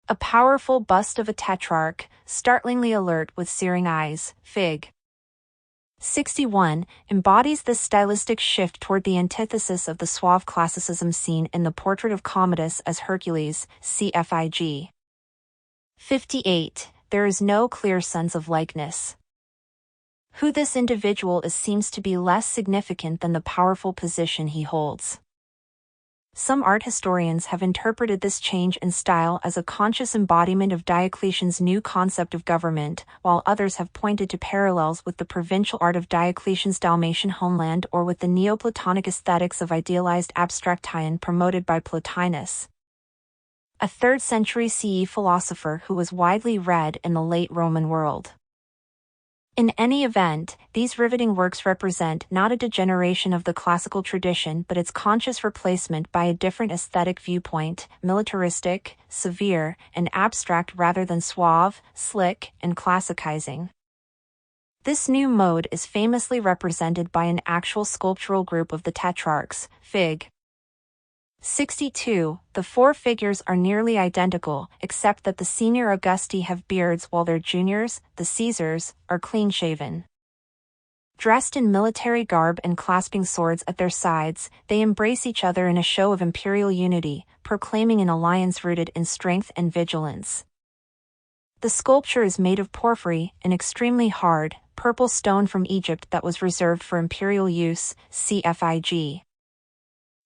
A powerful bust of a tetrarch, startlingly alert with searing eyes, Fig. 61, embodies this stylistic shift toward the antithesis of the suave classicism seen in the portrait of Commodus as Hercules, cfig. 58. There is no clear sense of likeness. Who this individual is seems to be less significant than the powerful position he holds. Some art historians have interpreted this change in style as a conscious embodiment of Diocletian's new concept of government, while others have pointed to parallels with the provincial art of Diocletian's Dalmatian homeland or with the Neoplatonic aesthetics of idealized abstraction promoted by Plotinus, a 3rd century CE philosopher who was widely read in the late Roman world. In any event, these riveting works represent not a degeneration of the classical tradition but its conscious replacement by a different aesthetic viewpoint, militaristic, severe, and abstract rather than suave, slick, and classicizing. This new mode is famously represented by an actual sculptural group of the Tetrarchs, Fig. 62. The 4 figures are nearly identical, except that the senior Augusti have beards while their juniors, the Caesars, are clean-shaven. Dressed in military garb and clasping swords at their sides, they embrace each other in a show of imperial unity, proclaiming an alliance rooted in strength and vigilance. The sculpture is made of porphyry, an extremely hard, purple stone from Egypt that was reserved for imperial use, cfig.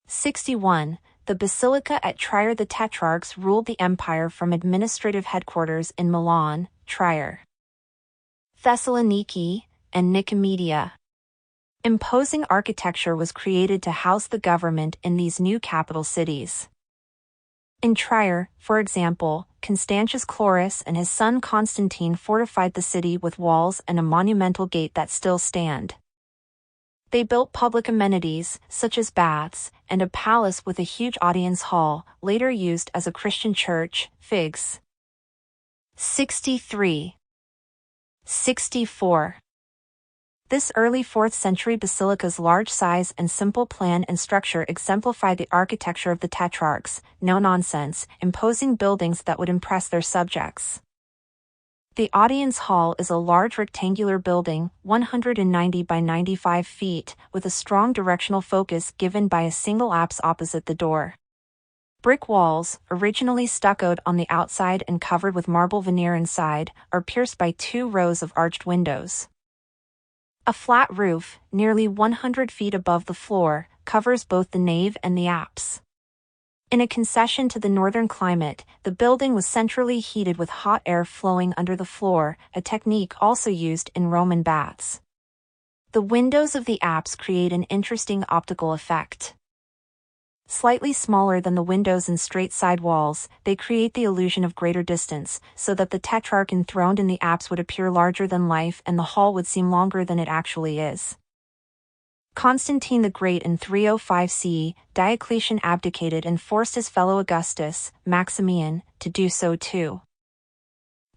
61. The Basilica at Trier. The Tetrarchs ruled the empire from administrative headquarters in Milan, Trier, Thessaloniki, and Nicomedia. Imposing architecture was created to house the government in these new capital cities. In Trier, for example, Constantius Chlorus and his son Constantine fortified the city with walls and a monumental gate that still stand. They built public amenities, such as baths, and a palace with a huge audience hall, later used as a Christian church, Figs. 63. 64. This early 4th century basilica's large size and simple plan and structure exemplify the architecture of the Tetrarchs, no nonsense, imposing buildings that would impress their subjects. The audience hall is a large rectangular building, 190 by 95 feet, with a strong directional focus given by a single apse opposite the door. Brick walls, originally stuccoed on the outside and covered with marble veneer inside, are pierced by 2 rows of arched windows. A flat roof, nearly 100 feet above the floor, covers both the nave and the apse. In a concession to the northern climate, the building was centrally heated with hot air flowing under the floor, a technique also used in Roman baths. The windows of the apse create an interesting optical effect. Slightly smaller than the windows in straight side walls, they create the illusion of greater distance, so that the tetrarch enthroned in the apse would appear larger than life and the hall would seem longer than it actually is. Constantine the Great in 305 CE, Diocletian abdicated and forced his fellow Augustus, Maximian, to do so too.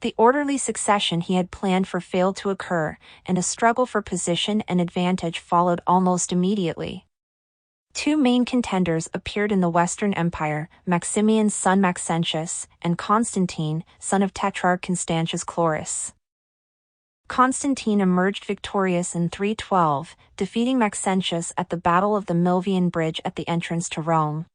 The orderly succession he had planned for failed to occur, and a struggle for position and advantage followed almost immediately. 2 main contenders appeared in the Western Empire, Maximian's son Maxentius, and Constantine, son of Tetrarch Constantius Chlorus. Constantine emerged victorious in 312, defeating Maxentius at the Battle of the Milvian Bridge at the entrance to Rome.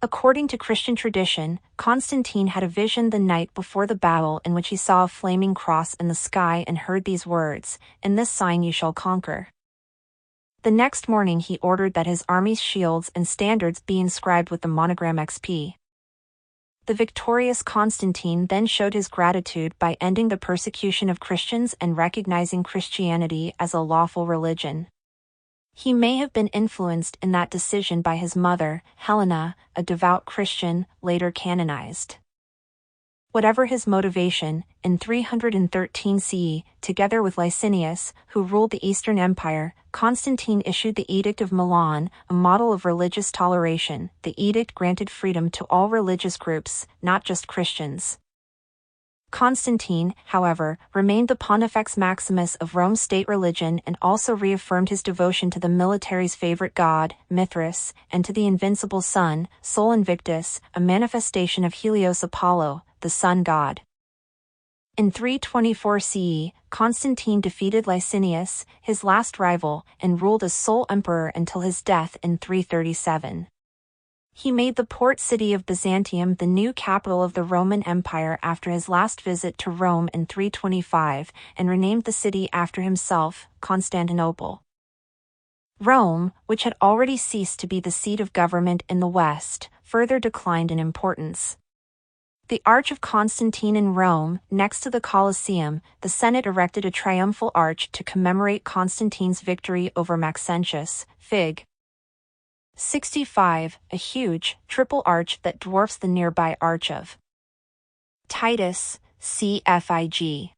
According to Christian tradition, Constantine had a vision the night before the battle in which he saw a flaming cross in the sky and heard these words, "In this sign you shall conquer." The next morning he ordered that his army's shields and standards be inscribed with the monogram XP. The victorious Constantine then showed his gratitude by ending the persecution of Christians and recognizing Christianity as a lawful religion. He may have been influenced in that decision by his mother, Helena, a devout Christian, later canonized. Whatever his motivation, in 313 CE, together with Licinius, who ruled the Eastern Empire, Constantine issued the Edict of Milan, a model of religious toleration. The edict granted freedom to all religious groups, not just Christians. Constantine, however, remained the Pontifex Maximus of Rome's state religion and also reaffirmed his devotion to the military's favorite god, Mithras, and to the invincible sun, Sol Invictus, a manifestation of Helios Apollo, the sun god. In 324 CE, Constantine defeated Licinius, his last rival, and ruled as sole emperor until his death in 337. He made the port city of Byzantium the new capital of the Roman Empire after his last visit to Rome in 325, and renamed the city after himself, Constantinople. Rome, which had already ceased to be the seat of government in the West, further declined in importance. The Arch of Constantine in Rome, next to the Colosseum, the Senate erected a triumphal arch to commemorate Constantine's victory over Maxentius, Fig. 65, a huge, triple arch that dwarfs the nearby Arch of Titus, cfig.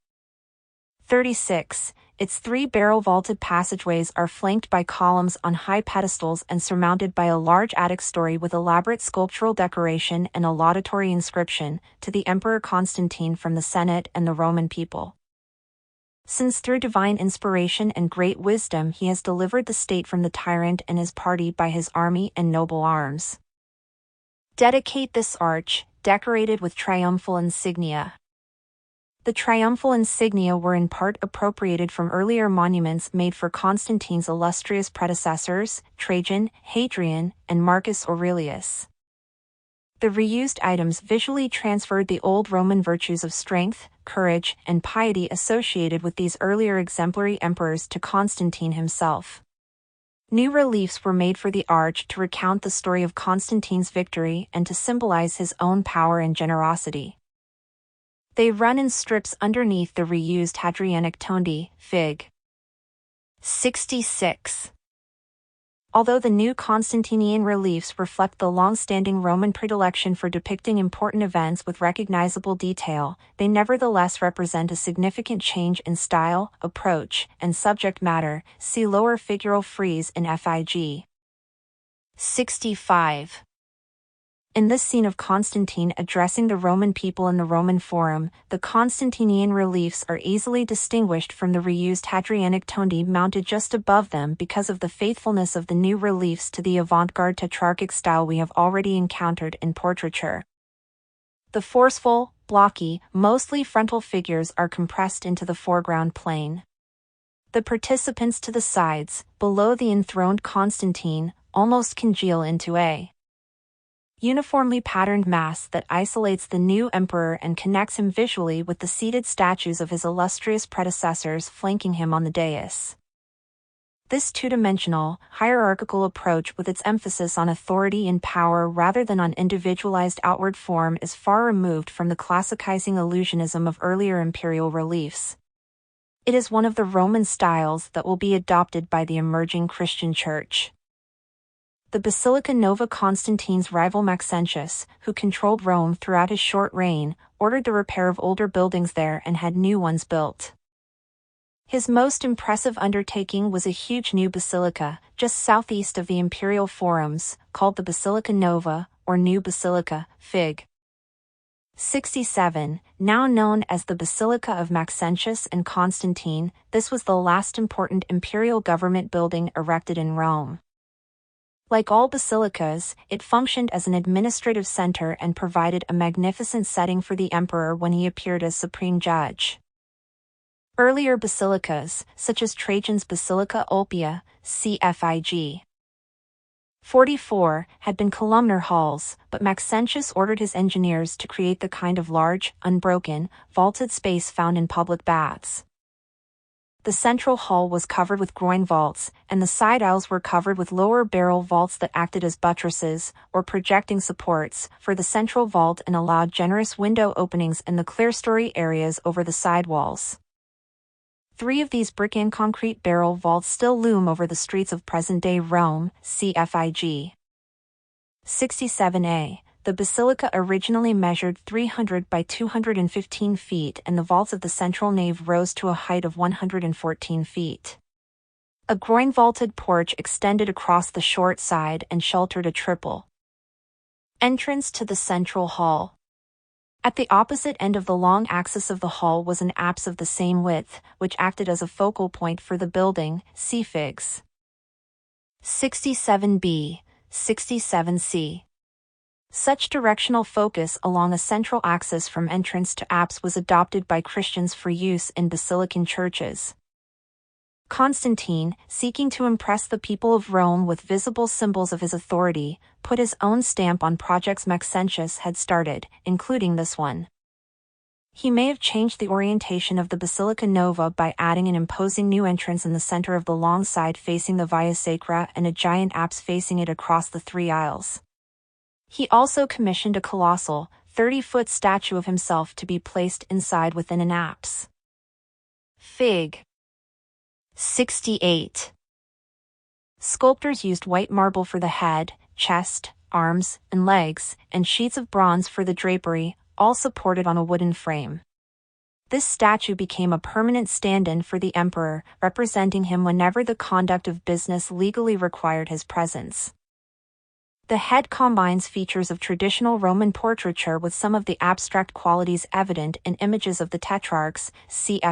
36. Its 3 barrel-vaulted passageways are flanked by columns on high pedestals and surmounted by a large attic story with elaborate sculptural decoration and a laudatory inscription, to the Emperor Constantine from the Senate and the Roman people. Since through divine inspiration and great wisdom he has delivered the state from the tyrant and his party by his army and noble arms. Dedicate this arch, decorated with triumphal insignia. The triumphal insignia were in part appropriated from earlier monuments made for Constantine's illustrious predecessors, Trajan, Hadrian, and Marcus Aurelius. The reused items visually transferred the old Roman virtues of strength, courage, and piety associated with these earlier exemplary emperors to Constantine himself. New reliefs were made for the arch to recount the story of Constantine's victory and to symbolize his own power and generosity. They run in strips underneath the reused Hadrianic tondi, Fig. 66. Although the new Constantinian reliefs reflect the long-standing Roman predilection for depicting important events with recognizable detail, they nevertheless represent a significant change in style, approach, and subject matter. See lower figural frieze in Fig. 65. In this scene of Constantine addressing the Roman people in the Roman Forum, the Constantinian reliefs are easily distinguished from the reused Hadrianic tondi mounted just above them because of the faithfulness of the new reliefs to the avant-garde tetrarchic style we have already encountered in portraiture. The forceful, blocky, mostly frontal figures are compressed into the foreground plane. The participants to the sides, below the enthroned Constantine, almost congeal into a uniformly patterned mass that isolates the new emperor and connects him visually with the seated statues of his illustrious predecessors flanking him on the dais. This two-dimensional, hierarchical approach with its emphasis on authority and power rather than on individualized outward form is far removed from the classicizing illusionism of earlier imperial reliefs. It is one of the Roman styles that will be adopted by the emerging Christian Church. The Basilica Nova. Constantine's rival Maxentius, who controlled Rome throughout his short reign, ordered the repair of older buildings there and had new ones built. His most impressive undertaking was a huge new basilica, just southeast of the imperial forums, called the Basilica Nova, or New Basilica, Fig. 67, now known as the Basilica of Maxentius and Constantine. This was the last important imperial government building erected in Rome. Like all basilicas, it functioned as an administrative center and provided a magnificent setting for the emperor when he appeared as supreme judge. Earlier basilicas, such as Trajan's Basilica Ulpia, Fig. 44, had been columnar halls, but Maxentius ordered his engineers to create the kind of large, unbroken, vaulted space found in public baths. The central hall was covered with groin vaults, and the side aisles were covered with lower barrel vaults that acted as buttresses, or projecting supports, for the central vault and allowed generous window openings in the clerestory areas over the side walls. 3 of these brick and concrete barrel vaults still loom over the streets of present-day Rome, Fig. 67a. The basilica originally measured 300 by 215 feet and the vaults of the central nave rose to a height of 114 feet. A groin-vaulted porch extended across the short side and sheltered a triple entrance to the central hall. At the opposite end of the long axis of the hall was an apse of the same width, which acted as a focal point for the building, see Figs. 67b, 67c. Such directional focus along a central axis from entrance to apse was adopted by Christians for use in basilican churches. Constantine, seeking to impress the people of Rome with visible symbols of his authority, put his own stamp on projects Maxentius had started, including this one. He may have changed the orientation of the Basilica Nova by adding an imposing new entrance in the center of the long side facing the Via Sacra and a giant apse facing it across the 3 aisles. He also commissioned a colossal, 30-foot statue of himself to be placed inside within an apse. Fig. 68. Sculptors used white marble for the head, chest, arms, and legs, and sheets of bronze for the drapery, all supported on a wooden frame. This statue became a permanent stand-in for the emperor, representing him whenever the conduct of business legally required his presence. The head combines features of traditional Roman portraiture with some of the abstract qualities evident in images of the tetrarchs, Fig.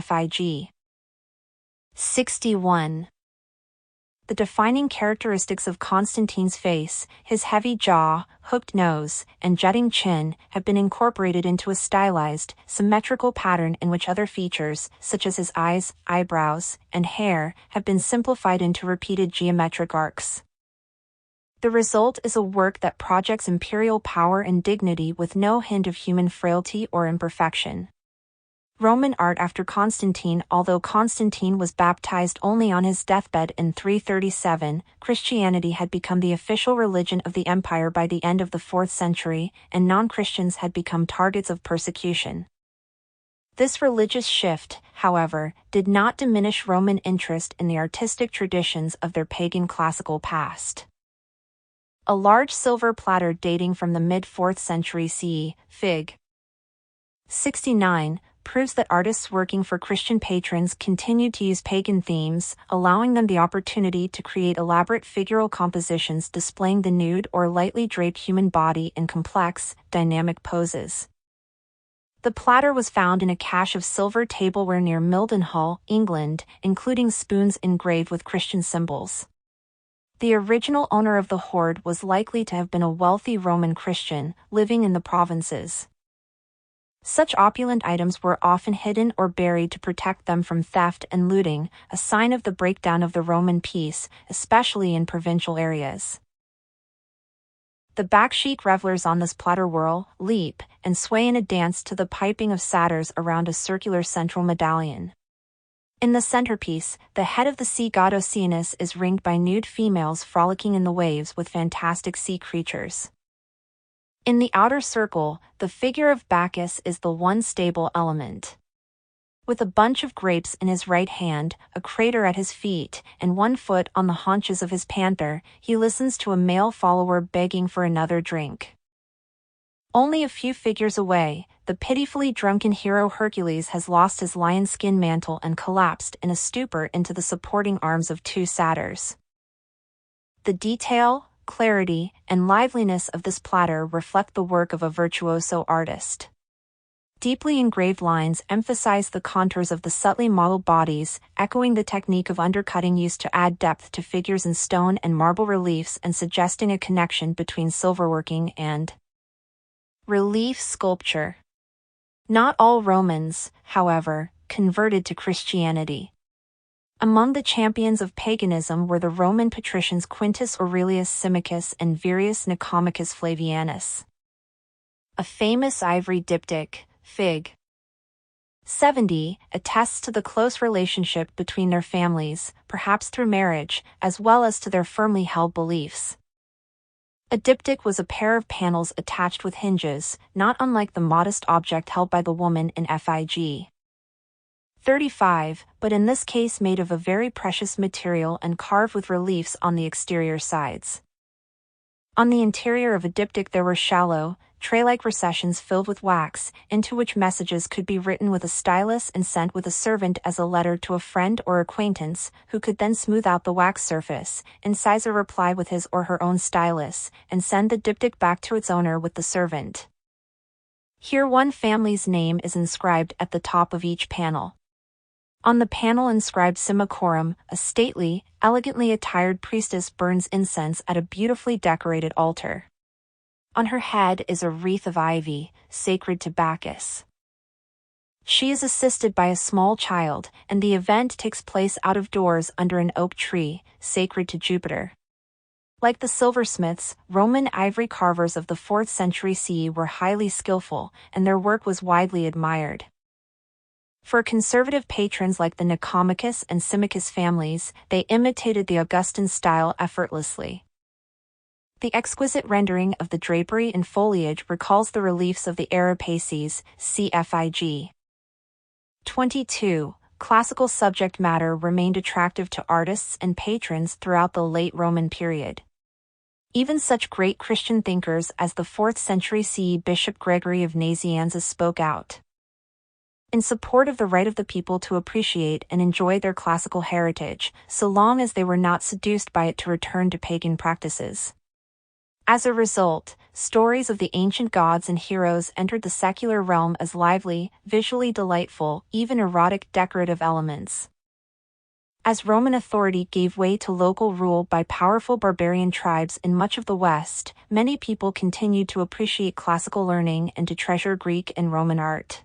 61. The defining characteristics of Constantine's face, his heavy jaw, hooked nose, and jutting chin, have been incorporated into a stylized, symmetrical pattern in which other features, such as his eyes, eyebrows, and hair, have been simplified into repeated geometric arcs. The result is a work that projects imperial power and dignity with no hint of human frailty or imperfection. Roman art after Constantine. Although Constantine was baptized only on his deathbed in 337, Christianity had become the official religion of the empire by the end of the 4th century, and non-Christians had become targets of persecution. This religious shift, however, did not diminish Roman interest in the artistic traditions of their pagan classical past. A large silver platter dating from the mid-4th century CE, Fig. 69, proves that artists working for Christian patrons continued to use pagan themes, allowing them the opportunity to create elaborate figural compositions displaying the nude or lightly draped human body in complex, dynamic poses. The platter was found in a cache of silver tableware near Mildenhall, England, including spoons engraved with Christian symbols. The original owner of the hoard was likely to have been a wealthy Roman Christian, living in the provinces. Such opulent items were often hidden or buried to protect them from theft and looting, a sign of the breakdown of the Roman peace, especially in provincial areas. The backsheet revelers on this platter whirl, leap, and sway in a dance to the piping of satyrs around a circular central medallion. In the centerpiece, the head of the sea god Oceanus is ringed by nude females frolicking in the waves with fantastic sea creatures. In the outer circle, the figure of Bacchus is the one stable element. With a bunch of grapes in his right hand, a crater at his feet, and one foot on the haunches of his panther, he listens to a male follower begging for another drink. Only a few figures away, the pitifully drunken hero Hercules has lost his lion skin mantle and collapsed in a stupor into the supporting arms of two satyrs. The detail, clarity, and liveliness of this platter reflect the work of a virtuoso artist. Deeply engraved lines emphasize the contours of the subtly modeled bodies, echoing the technique of undercutting used to add depth to figures in stone and marble reliefs and suggesting a connection between silverworking and relief sculpture. Not all Romans, however, converted to Christianity. Among the champions of paganism were the Roman patricians Quintus Aurelius Symmachus and Virius Nicomachus Flavianus. A famous ivory diptych, Fig. 70, attests to the close relationship between their families, perhaps through marriage, as well as to their firmly held beliefs. A diptych was a pair of panels attached with hinges, not unlike the modest object held by the woman in Fig. 35, but in this case made of a very precious material and carved with reliefs on the exterior sides. On the interior of a diptych there were shallow, tray-like recessions filled with wax, into which messages could be written with a stylus and sent with a servant as a letter to a friend or acquaintance, who could then smooth out the wax surface, incise a reply with his or her own stylus, and send the diptych back to its owner with the servant. Here one family's name is inscribed at the top of each panel. On the panel inscribed Symmachorum, a stately, elegantly attired priestess burns incense at a beautifully decorated altar. On her head is a wreath of ivy, sacred to Bacchus. She is assisted by a small child, and the event takes place out of doors under an oak tree, sacred to Jupiter. Like the silversmiths, Roman ivory carvers of the 4th century CE were highly skillful, and their work was widely admired. For conservative patrons like the Nicomachus and Symmachus families, they imitated the Augustan style effortlessly. The exquisite rendering of the drapery and foliage recalls the reliefs of the Arapaces, Fig. 22. Classical subject matter remained attractive to artists and patrons throughout the late Roman period. Even such great Christian thinkers as the 4th century CE Bishop Gregory of Nazianzus spoke out in support of the right of the people to appreciate and enjoy their classical heritage, so long as they were not seduced by it to return to pagan practices. As a result, stories of the ancient gods and heroes entered the secular realm as lively, visually delightful, even erotic decorative elements. As Roman authority gave way to local rule by powerful barbarian tribes in much of the West, many people continued to appreciate classical learning and to treasure Greek and Roman art.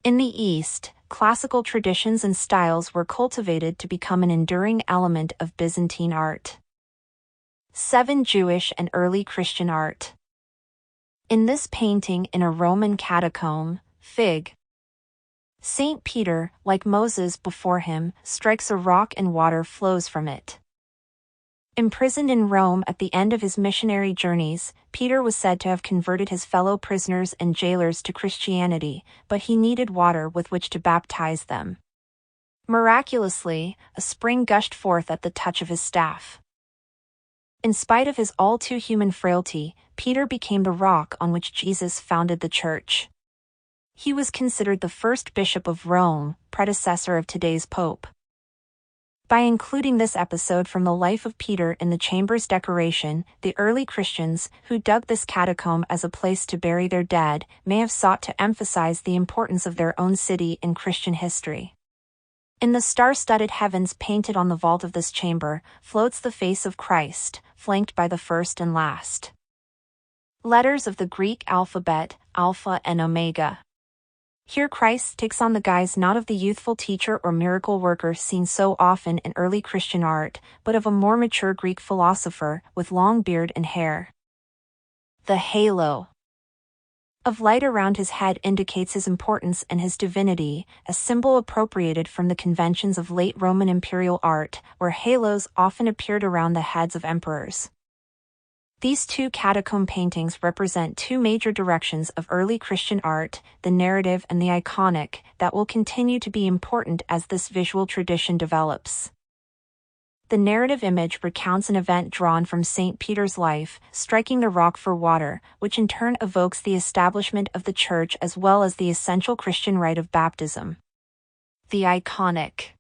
In the East, classical traditions and styles were cultivated to become an enduring element of Byzantine art. 7 Jewish and Early Christian Art. In this painting in a Roman catacomb, Fig. Saint Peter, like Moses before him, strikes a rock and water flows from it. Imprisoned in Rome at the end of his missionary journeys, Peter was said to have converted his fellow prisoners and jailers to Christianity, but he needed water with which to baptize them. Miraculously, a spring gushed forth at the touch of his staff. In spite of his all-too-human frailty, Peter became the rock on which Jesus founded the church. He was considered the first bishop of Rome, predecessor of today's pope. By including this episode from the life of Peter in the chamber's decoration, the early Christians, who dug this catacomb as a place to bury their dead, may have sought to emphasize the importance of their own city in Christian history. In the star-studded heavens painted on the vault of this chamber, floats the face of Christ, flanked by the first and last letters of the Greek alphabet, Alpha and Omega. Here Christ takes on the guise not of the youthful teacher or miracle worker seen so often in early Christian art, but of a more mature Greek philosopher, with long beard and hair. The halo of light around his head indicates his importance and his divinity, a symbol appropriated from the conventions of late Roman imperial art, where halos often appeared around the heads of emperors. These two catacomb paintings represent two major directions of early Christian art, the narrative and the iconic, that will continue to be important as this visual tradition develops. The narrative image recounts an event drawn from St. Peter's life, striking the rock for water, which in turn evokes the establishment of the church as well as the essential Christian rite of baptism. The iconic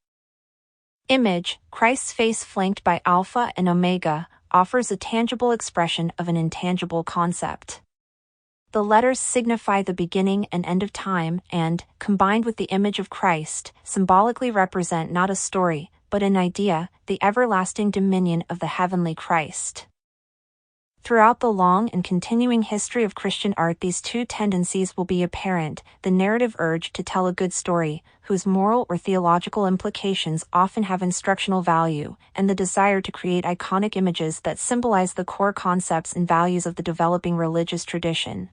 image, Christ's face flanked by Alpha and Omega, offers a tangible expression of an intangible concept. The letters signify the beginning and end of time and, combined with the image of Christ, symbolically represent not a story, but an idea, the everlasting dominion of the heavenly Christ. Throughout the long and continuing history of Christian art, these two tendencies will be apparent: the narrative urge to tell a good story, whose moral or theological implications often have instructional value, and the desire to create iconic images that symbolize the core concepts and values of the developing religious tradition.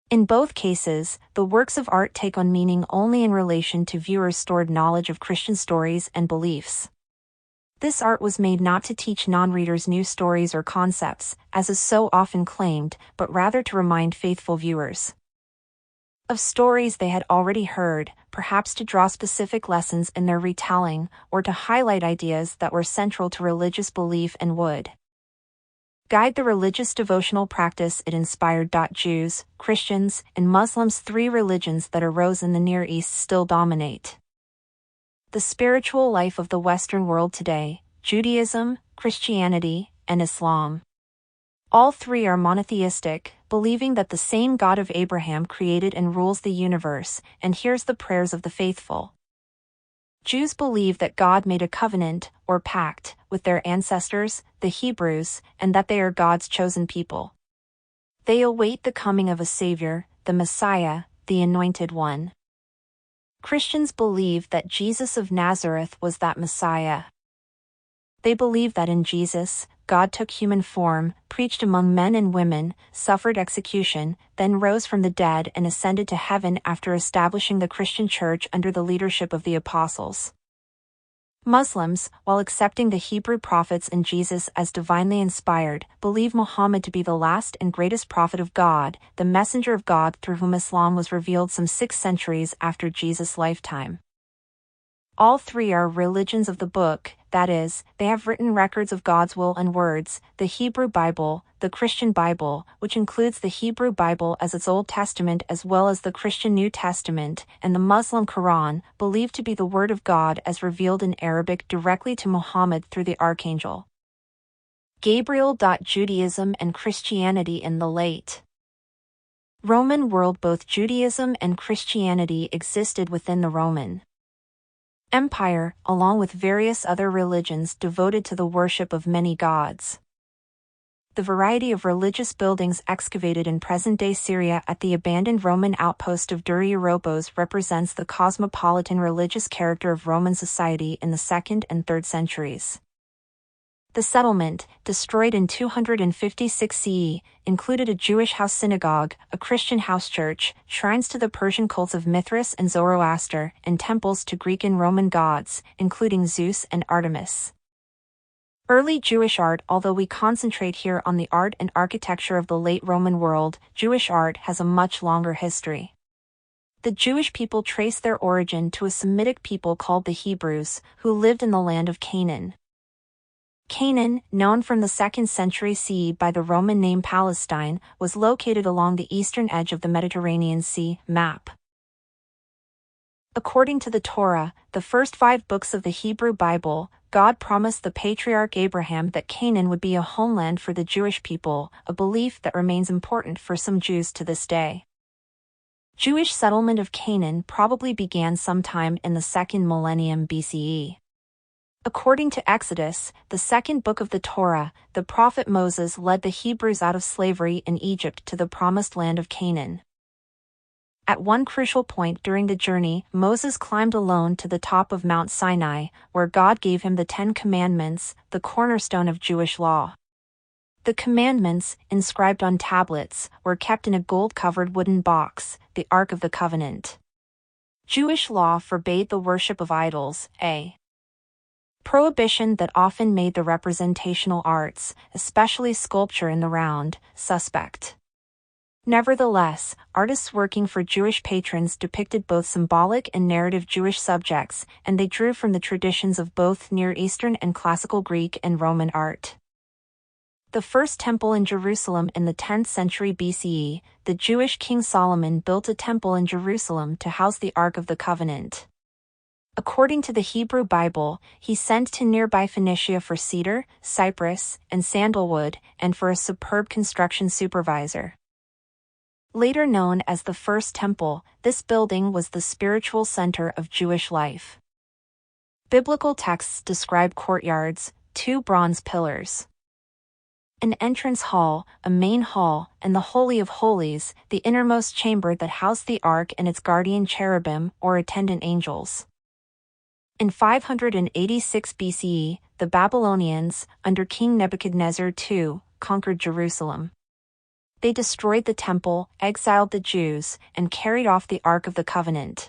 In both cases, the works of art take on meaning only in relation to viewers' stored knowledge of Christian stories and beliefs. This art was made not to teach non-readers new stories or concepts, as is so often claimed, but rather to remind faithful viewers of stories they had already heard, perhaps to draw specific lessons in their retelling, or to highlight ideas that were central to religious belief and would guide the religious devotional practice it inspired. Jews, Christians, and Muslims, three religions that arose in the Near East, still dominate the spiritual life of the Western world today: Judaism, Christianity, and Islam. All three are monotheistic, believing that the same God of Abraham created and rules the universe, and hears the prayers of the faithful. Jews believe that God made a covenant, or pact, with their ancestors, the Hebrews, and that they are God's chosen people. They await the coming of a Savior, the Messiah, the Anointed One. Christians believe that Jesus of Nazareth was that Messiah. They believe that in Jesus, God took human form, preached among men and women, suffered execution, then rose from the dead and ascended to heaven after establishing the Christian Church under the leadership of the apostles. Muslims, while accepting the Hebrew prophets and Jesus as divinely inspired, believe Muhammad to be the last and greatest prophet of God, the messenger of God through whom Islam was revealed some 6 centuries after Jesus' lifetime. All three are religions of the book, that is, they have written records of God's will and words: the Hebrew Bible, the Christian Bible, which includes the Hebrew Bible as its Old Testament as well as the Christian New Testament, and the Muslim Quran, believed to be the Word of God as revealed in Arabic directly to Muhammad through the Archangel Gabriel. Judaism and Christianity in the late Roman world. Both Judaism and Christianity existed within the Roman Empire, along with various other religions devoted to the worship of many gods. The variety of religious buildings excavated in present-day Syria at the abandoned Roman outpost of Dura Europos represents the cosmopolitan religious character of Roman society in the 2nd and 3rd centuries. The settlement, destroyed in 256 CE, included a Jewish house synagogue, a Christian house church, shrines to the Persian cults of Mithras and Zoroaster, and temples to Greek and Roman gods, including Zeus and Artemis. Early Jewish art. Although we concentrate here on the art and architecture of the late Roman world, Jewish art has a much longer history. The Jewish people trace their origin to a Semitic people called the Hebrews, who lived in the land of Canaan. Canaan, known from the 2nd century CE by the Roman name Palestine, was located along the eastern edge of the Mediterranean Sea. Map. According to the Torah, the first 5 books of the Hebrew Bible, God promised the patriarch Abraham that Canaan would be a homeland for the Jewish people, a belief that remains important for some Jews to this day. Jewish settlement of Canaan probably began sometime in the 2nd millennium BCE. According to Exodus, the 2nd book of the Torah, the prophet Moses led the Hebrews out of slavery in Egypt to the promised land of Canaan. At one crucial point during the journey, Moses climbed alone to the top of Mount Sinai, where God gave him the 10 Commandments, the cornerstone of Jewish law. The commandments, inscribed on tablets, were kept in a gold-covered wooden box, the Ark of the Covenant. Jewish law forbade the worship of idols, a prohibition that often made the representational arts, especially sculpture in the round, suspect. Nevertheless, artists working for Jewish patrons depicted both symbolic and narrative Jewish subjects, and they drew from the traditions of both Near Eastern and classical Greek and Roman art. The first temple in Jerusalem in the 10th century BCE, the Jewish king Solomon built a temple in Jerusalem to house the Ark of the Covenant. According to the Hebrew Bible, he sent to nearby Phoenicia for cedar, cypress, and sandalwood, and for a superb construction supervisor. Later known as the First Temple, this building was the spiritual center of Jewish life. Biblical texts describe courtyards, 2 bronze pillars, an entrance hall, a main hall, and the Holy of Holies, the innermost chamber that housed the Ark and its guardian cherubim, or attendant angels. In 586 BCE, the Babylonians, under King Nebuchadnezzar II, conquered Jerusalem. They destroyed the temple, exiled the Jews, and carried off the Ark of the Covenant.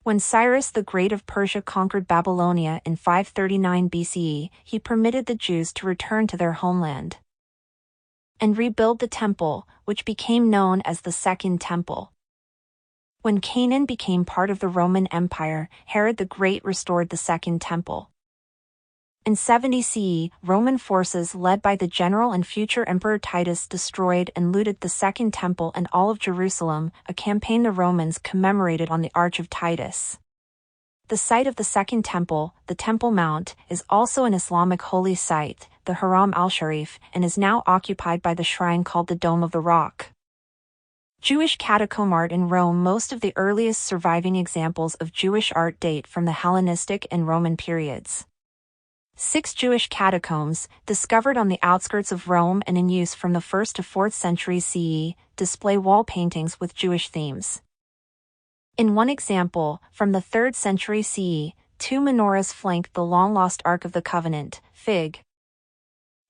When Cyrus the Great of Persia conquered Babylonia in 539 BCE, he permitted the Jews to return to their homeland and rebuild the temple, which became known as the Second Temple. When Canaan became part of the Roman Empire, Herod the Great restored the Second Temple. In 70 CE, Roman forces led by the general and future Emperor Titus destroyed and looted the Second Temple and all of Jerusalem, a campaign the Romans commemorated on the Arch of Titus. The site of the Second Temple, the Temple Mount, is also an Islamic holy site, the Haram al-Sharif, and is now occupied by the shrine called the Dome of the Rock. Jewish catacomb art in Rome. Most of the earliest surviving examples of Jewish art date from the Hellenistic and Roman periods. 6 Jewish catacombs, discovered on the outskirts of Rome and in use from the 1st to 4th centuries CE, display wall paintings with Jewish themes. In one example, from the 3rd century CE, 2 menorahs flank the long-lost Ark of the Covenant, Fig.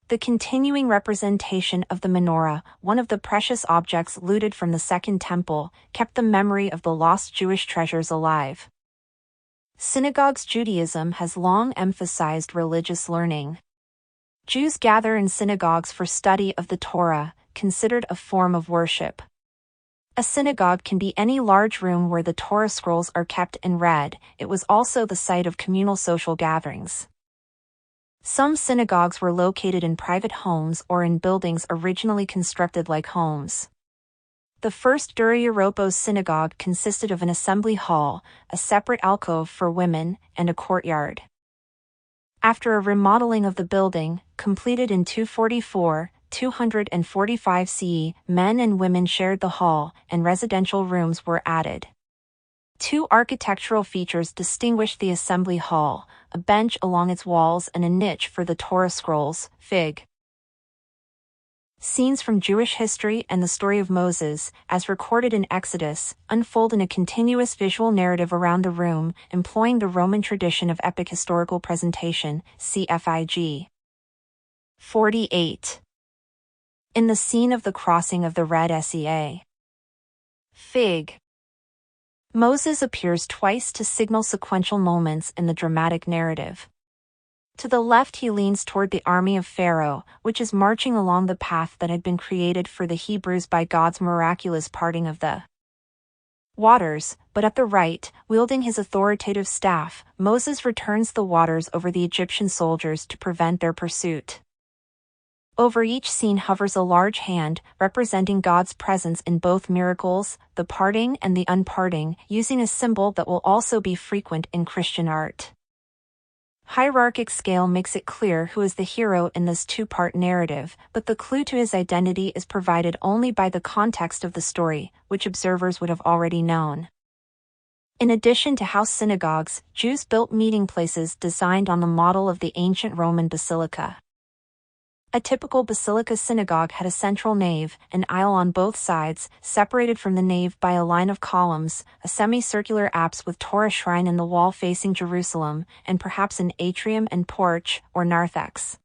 The continuing representation of the menorah, one of the precious objects looted from the Second Temple, kept the memory of the lost Jewish treasures alive. Synagogues. Judaism has long emphasized religious learning. Jews gather in synagogues for study of the Torah, considered a form of worship. A synagogue can be any large room where the Torah scrolls are kept and read. It was also the site of communal social gatherings. Some synagogues were located in private homes or in buildings originally constructed like homes. The first Dura Europos synagogue consisted of an assembly hall, a separate alcove for women, and a courtyard. After a remodeling of the building, completed in 245 CE, men and women shared the hall, and residential rooms were added. 2 architectural features distinguish the assembly hall, a bench along its walls and a niche for the Torah scrolls, Fig. Scenes from Jewish history and the story of Moses, as recorded in Exodus, unfold in a continuous visual narrative around the room, employing the Roman tradition of epic historical presentation, CFIG. 48. In the scene of the crossing of the Red Sea. Fig. Moses appears twice to signal sequential moments in the dramatic narrative. To the left he leans toward the army of Pharaoh, which is marching along the path that had been created for the Hebrews by God's miraculous parting of the waters, but at the right, wielding his authoritative staff, Moses returns the waters over the Egyptian soldiers to prevent their pursuit. Over each scene hovers a large hand, representing God's presence in both miracles, the parting and the unparting, using a symbol that will also be frequent in Christian art. Hierarchic scale makes it clear who is the hero in this two-part narrative, but the clue to his identity is provided only by the context of the story, which observers would have already known. In addition to house synagogues, Jews built meeting places designed on the model of the ancient Roman basilica. A typical basilica synagogue had a central nave, an aisle on both sides, separated from the nave by a line of columns, a semicircular apse with Torah shrine in the wall facing Jerusalem, and perhaps an atrium and porch, or narthex.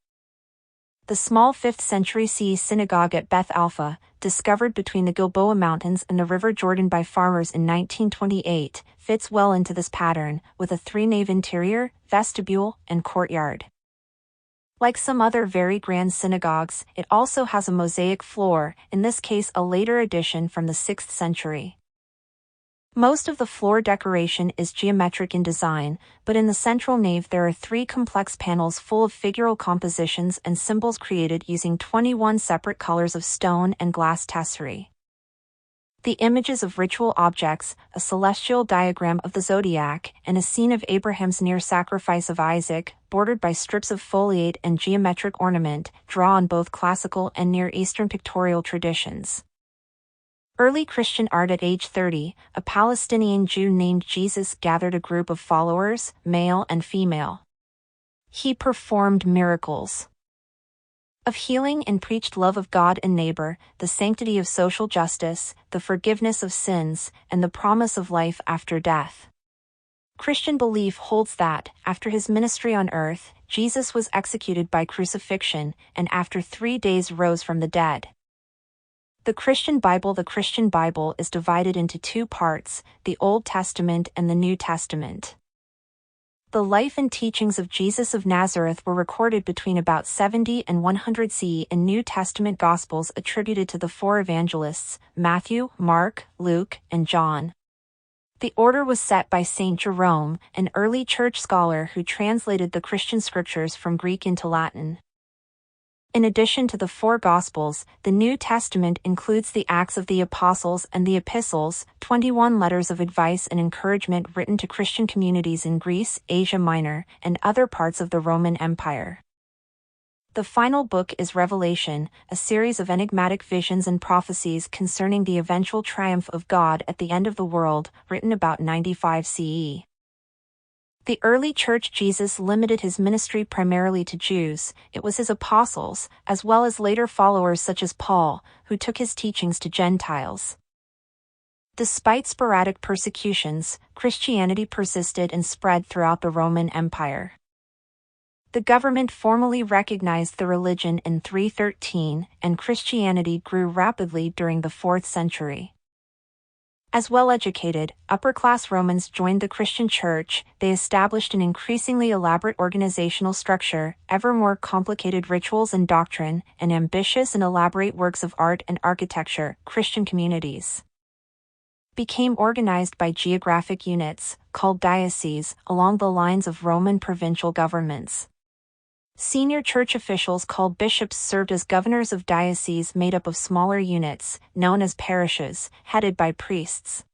The small 5th century CE synagogue at Beth Alpha, discovered between the Gilboa Mountains and the River Jordan by farmers in 1928, fits well into this pattern, with a 3-nave interior, vestibule, and courtyard. Like some other very grand synagogues, it also has a mosaic floor, in this case a later addition from the 6th century. Most of the floor decoration is geometric in design, but in the central nave there are 3 complex panels full of figural compositions and symbols created using 21 separate colors of stone and glass tesserae. The images of ritual objects, a celestial diagram of the zodiac, and a scene of Abraham's near sacrifice of Isaac, bordered by strips of foliate and geometric ornament, draw on both classical and Near Eastern pictorial traditions. Early Christian art at age 30, a Palestinian Jew named Jesus gathered a group of followers, male and female. He performed miracles of healing and preached love of God and neighbor, the sanctity of social justice, the forgiveness of sins, and the promise of life after death. Christian belief holds that, after his ministry on earth, Jesus was executed by crucifixion, and after 3 days rose from the dead. The Christian Bible is divided into 2 parts, the Old Testament and the New Testament. The life and teachings of Jesus of Nazareth were recorded between about 70 and 100 CE in New Testament Gospels attributed to the 4 evangelists, Matthew, Mark, Luke, and John. The order was set by Saint Jerome, an early church scholar who translated the Christian scriptures from Greek into Latin. In addition to the 4 Gospels, the New Testament includes the Acts of the Apostles and the Epistles, 21 letters of advice and encouragement written to Christian communities in Greece, Asia Minor, and other parts of the Roman Empire. The final book is Revelation, a series of enigmatic visions and prophecies concerning the eventual triumph of God at the end of the world, written about 95 CE. The early church Jesus limited his ministry primarily to Jews. It was his apostles, as well as later followers such as Paul, who took his teachings to Gentiles. Despite sporadic persecutions, Christianity persisted and spread throughout the Roman Empire. The government formally recognized the religion in 313, and Christianity grew rapidly during the 4th century. As well-educated, upper-class Romans joined the Christian Church. They established an increasingly elaborate organizational structure, ever more complicated rituals and doctrine, and ambitious and elaborate works of art and architecture. Christian communities became organized by geographic units, called dioceses, along the lines of Roman provincial governments. Senior church officials called bishops served as governors of dioceses made up of smaller units, known as parishes, headed by priests.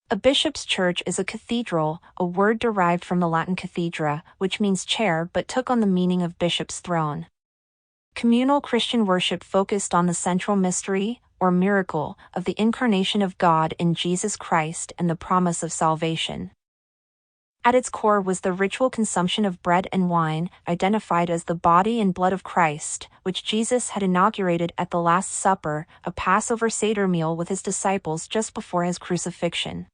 A bishop's church is a cathedral, a word derived from the Latin cathedra, which means chair but took on the meaning of bishop's throne. Communal Christian worship focused on the central mystery, or miracle, of the incarnation of God in Jesus Christ and the promise of salvation. At its core was the ritual consumption of bread and wine, identified as the body and blood of Christ, which Jesus had inaugurated at the Last Supper, a Passover Seder meal with his disciples just before his crucifixion.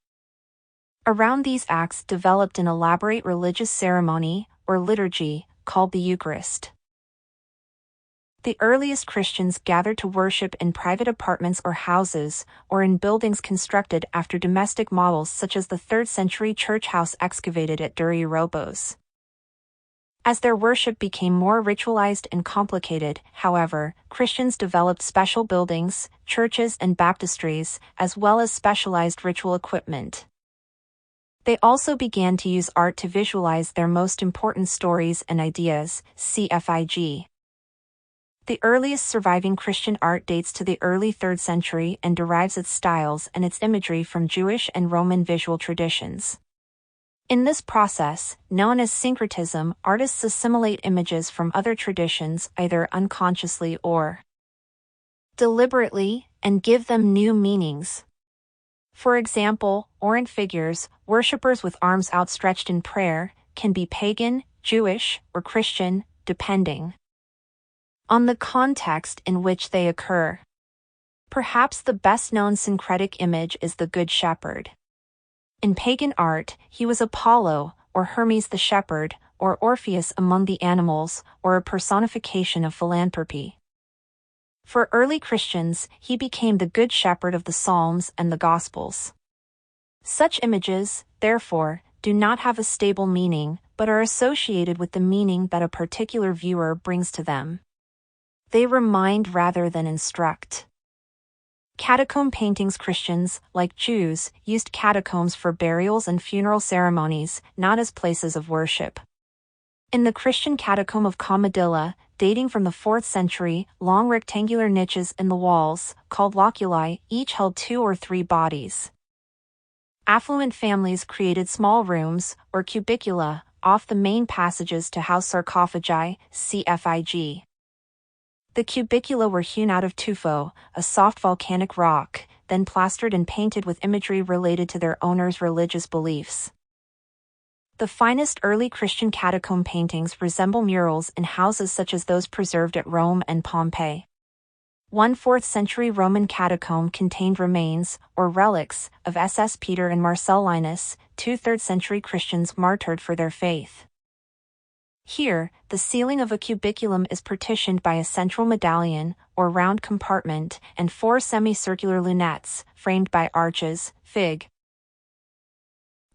Around these acts developed an elaborate religious ceremony, or liturgy, called the Eucharist. The earliest Christians gathered to worship in private apartments or houses, or in buildings constructed after domestic models such as the 3rd century church house excavated at Duri-Robos. As their worship became more ritualized and complicated, however, Christians developed special buildings, churches and baptistries, as well as specialized ritual equipment. They also began to use art to visualize their most important stories and ideas, cfig. The earliest surviving Christian art dates to the early 3rd century and derives its styles and its imagery from Jewish and Roman visual traditions. In this process, known as syncretism, artists assimilate images from other traditions either unconsciously or deliberately, and give them new meanings. For example, orant figures, worshippers with arms outstretched in prayer, can be pagan, Jewish, or Christian, depending on the context in which they occur. Perhaps the best-known syncretic image is the Good Shepherd. In pagan art, he was Apollo, or Hermes the shepherd, or Orpheus among the animals, or a personification of philanthropy. For early Christians, he became the Good Shepherd of the Psalms and the Gospels. Such images, therefore, do not have a stable meaning, but are associated with the meaning that a particular viewer brings to them. They remind rather than instruct. Catacomb paintings. Christians, like Jews, used catacombs for burials and funeral ceremonies, not as places of worship. In the Christian catacomb of Comedilla, dating from the 4th century, long rectangular niches in the walls, called loculi, each held 2 or 3 bodies. Affluent families created small rooms, or cubicula, off the main passages to house sarcophagi, cfig. The cubicula were hewn out of tuffo, a soft volcanic rock, then plastered and painted with imagery related to their owners' religious beliefs. The finest early Christian catacomb paintings resemble murals in houses such as those preserved at Rome and Pompeii. One 4th century Roman catacomb contained remains, or relics, of SS Peter and Marcellinus, 2 3rd century Christians martyred for their faith. Here, the ceiling of a cubiculum is partitioned by a central medallion, or round compartment, and 4 semicircular lunettes, framed by arches, fig.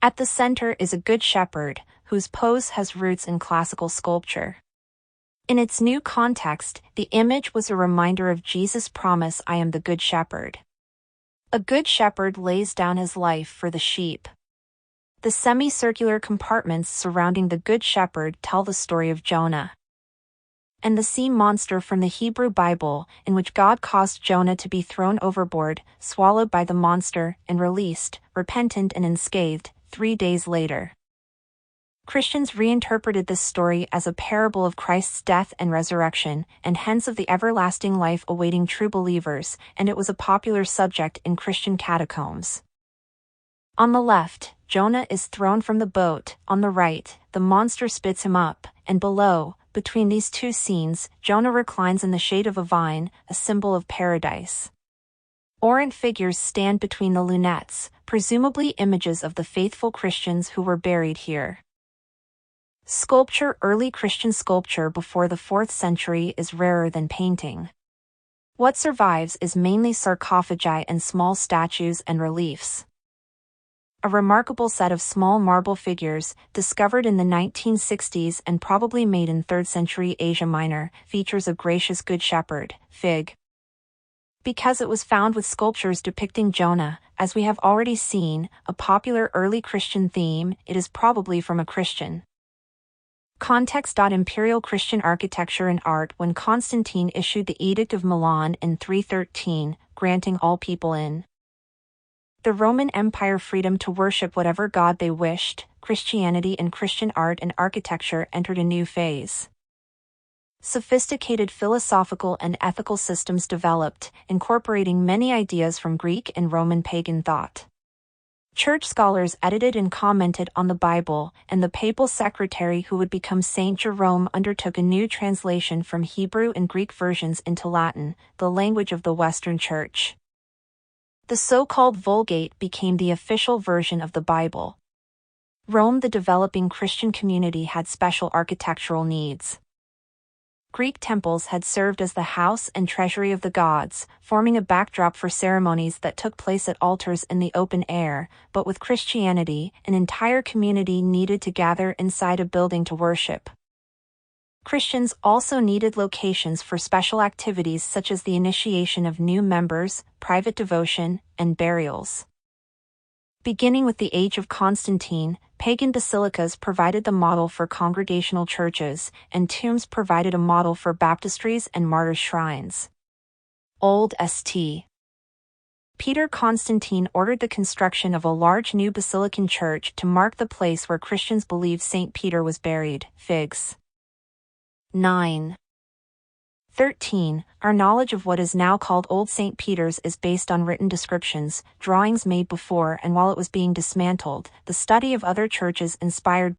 At the center is a Good Shepherd, whose pose has roots in classical sculpture. In its new context, the image was a reminder of Jesus' promise, "I am the Good Shepherd." A good shepherd lays down his life for the sheep. The semicircular compartments surrounding the Good Shepherd tell the story of Jonah and the sea monster from the Hebrew Bible, in which God caused Jonah to be thrown overboard, swallowed by the monster, and released, repentant and unscathed, 3 days later. Christians reinterpreted this story as a parable of Christ's death and resurrection, and hence of the everlasting life awaiting true believers, and it was a popular subject in Christian catacombs. On the left, Jonah is thrown from the boat. On the right, the monster spits him up, and below, between these two scenes, Jonah reclines in the shade of a vine, a symbol of paradise. Orant figures stand between the lunettes, presumably images of the faithful Christians who were buried here. Sculpture. Early Christian sculpture before the 4th century is rarer than painting. What survives is mainly sarcophagi and small statues and reliefs. A remarkable set of small marble figures, discovered in the 1960s and probably made in 3rd century Asia Minor, features a gracious Good Shepherd, fig. Because it was found with sculptures depicting Jonah, as we have already seen, a popular early Christian theme, it is probably from a Christian context. Imperial Christian architecture and art. When Constantine issued the Edict of Milan in 313, granting all people in the Roman Empire freedom to worship whatever god they wished, Christianity and Christian art and architecture entered a new phase. Sophisticated philosophical and ethical systems developed, incorporating many ideas from Greek and Roman pagan thought. Church scholars edited and commented on the Bible, and the papal secretary who would become Saint Jerome undertook a new translation from Hebrew and Greek versions into Latin, the language of the Western Church. The so-called Vulgate became the official version of the Bible. Rome, the developing Christian community, had special architectural needs. Greek temples had served as the house and treasury of the gods, forming a backdrop for ceremonies that took place at altars in the open air, but with Christianity, an entire community needed to gather inside a building to worship. Christians also needed locations for special activities such as the initiation of new members, private devotion, and burials. Beginning with the age of Constantine, pagan basilicas provided the model for congregational churches, and tombs provided a model for baptistries and martyrs' shrines. Old St. Peter Constantine ordered the construction of a large new basilican church to mark the place where Christians believed St. Peter was buried. Figs. 9. 13. Our knowledge of what is now called Old St. Peter's is based on written descriptions, drawings made before and while it was being dismantled, the study of other churches inspired